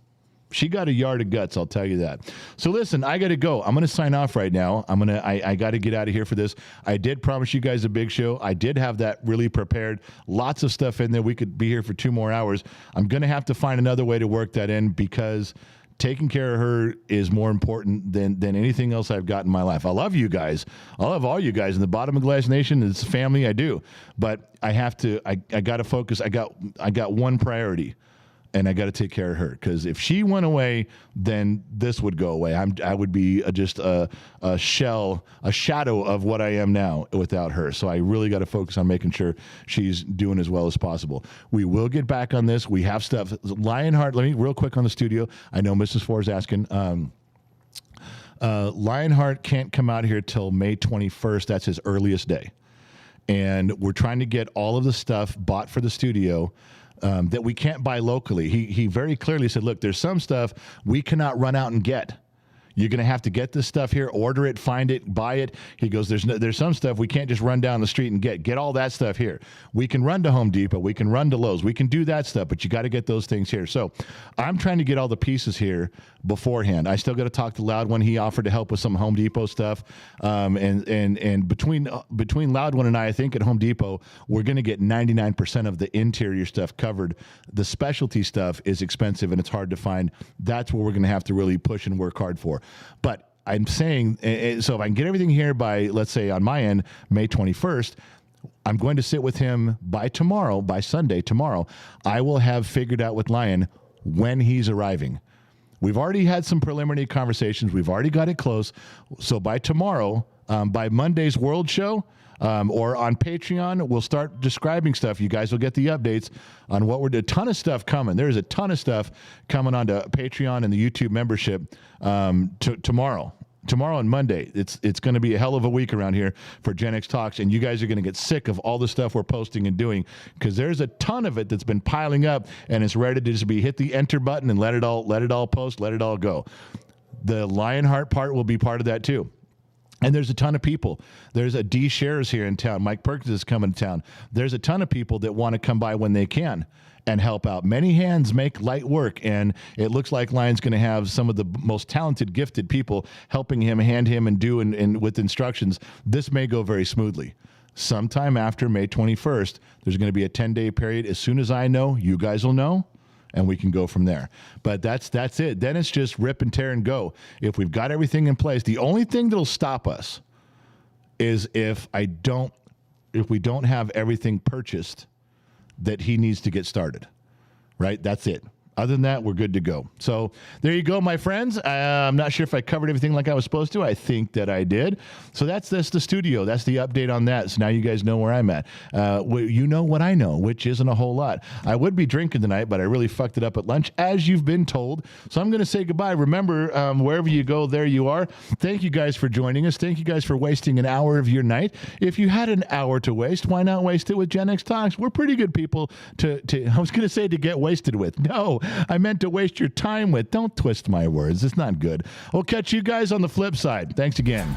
[SPEAKER 1] She got a yard of guts, I'll tell you that. So listen, I got to go. I'm going to sign off right now. I got to get out of here for this. I did promise you guys a big show. I did have that really prepared. Lots of stuff in there. We could be here for 2 more hours. I'm going to have to find another way to work that in because taking care of her is more important than anything else I've got in my life. I love you guys. I love all you guys in the bottom of Glass Nation. It's family, I do. But I have to, I got to focus. I got one priority. And I got to take care of her because if she went away, then this would go away. I would be just a shadow of what I am now without her. So I really got to focus on making sure she's doing as well as possible. We will get back on this. We have stuff. Lionheart, let me real quick on the studio. I know Mrs. Ford is asking. Lionheart can't come out here till May 21st. That's his earliest day. And we're trying to get all of the stuff bought for the studio that we can't buy locally. He very clearly said, look, there's some stuff we cannot run out and get. You're going to have to get this stuff here, order it, find it, buy it. He goes, there's some stuff we can't just run down the street and get all that stuff here. We can run to Home Depot. We can run to Lowe's. We can do that stuff, but you got to get those things here. So I'm trying to get all the pieces here beforehand. I still got to talk to Loud One. He offered to help with some Home Depot stuff. And between Loud One and I think at Home Depot, we're going to get 99% of the interior stuff covered. The specialty stuff is expensive and it's hard to find. That's what we're going to have to really push and work hard for. But I'm saying, so if I can get everything here by, let's say on my end, May 21st, I'm going to sit with him by Sunday, tomorrow. I will have figured out with Lion when he's arriving. We've already had some preliminary conversations. We've already got it close. So by tomorrow, by Monday's World Show, or on Patreon, we'll start describing stuff. You guys will get the updates on what we're doing. A ton of stuff coming. There's a ton of stuff coming onto Patreon and the YouTube membership tomorrow. Tomorrow and Monday. It's going to be a hell of a week around here for Gen X Talks, and you guys are going to get sick of all the stuff we're posting and doing because there's a ton of it that's been piling up, and it's ready to just be hit the enter button and let it all post, let it all go. The Lionheart part will be part of that too. And there's a ton of people. There's a D Shares here in town. Mike Perkins is coming to town. There's a ton of people that want to come by when they can and help out. Many hands make light work, and it looks like Lion's going to have some of the most talented, gifted people helping him, hand him, and do and with instructions. This may go very smoothly. Sometime after May 21st, there's going to be a 10-day period. As soon as I know, you guys will know. And we can go from there. But that's it. Then it's just rip and tear and go. If we've got everything in place, the only thing that'll stop us is if I don't if we don't have everything purchased that he needs to get started. Right? That's it. Other than that, we're good to go. So there you go, my friends. I'm not sure if I covered everything like I was supposed to. I think that I did. So that's the studio. That's the update on that. So now you guys know where I'm at. You know what I know, which isn't a whole lot. I would be drinking tonight, but I really fucked it up at lunch, as you've been told. So I'm going to say goodbye. Remember, wherever you go, there you are. Thank you guys for joining us. Thank you guys for wasting an hour of your night. If you had an hour to waste, why not waste it with Gen X Talks? We're pretty good people to I was going to say to get wasted with. No, I meant to waste your time with. Don't twist my words. It's not good. We'll catch you guys on the flip side. Thanks again.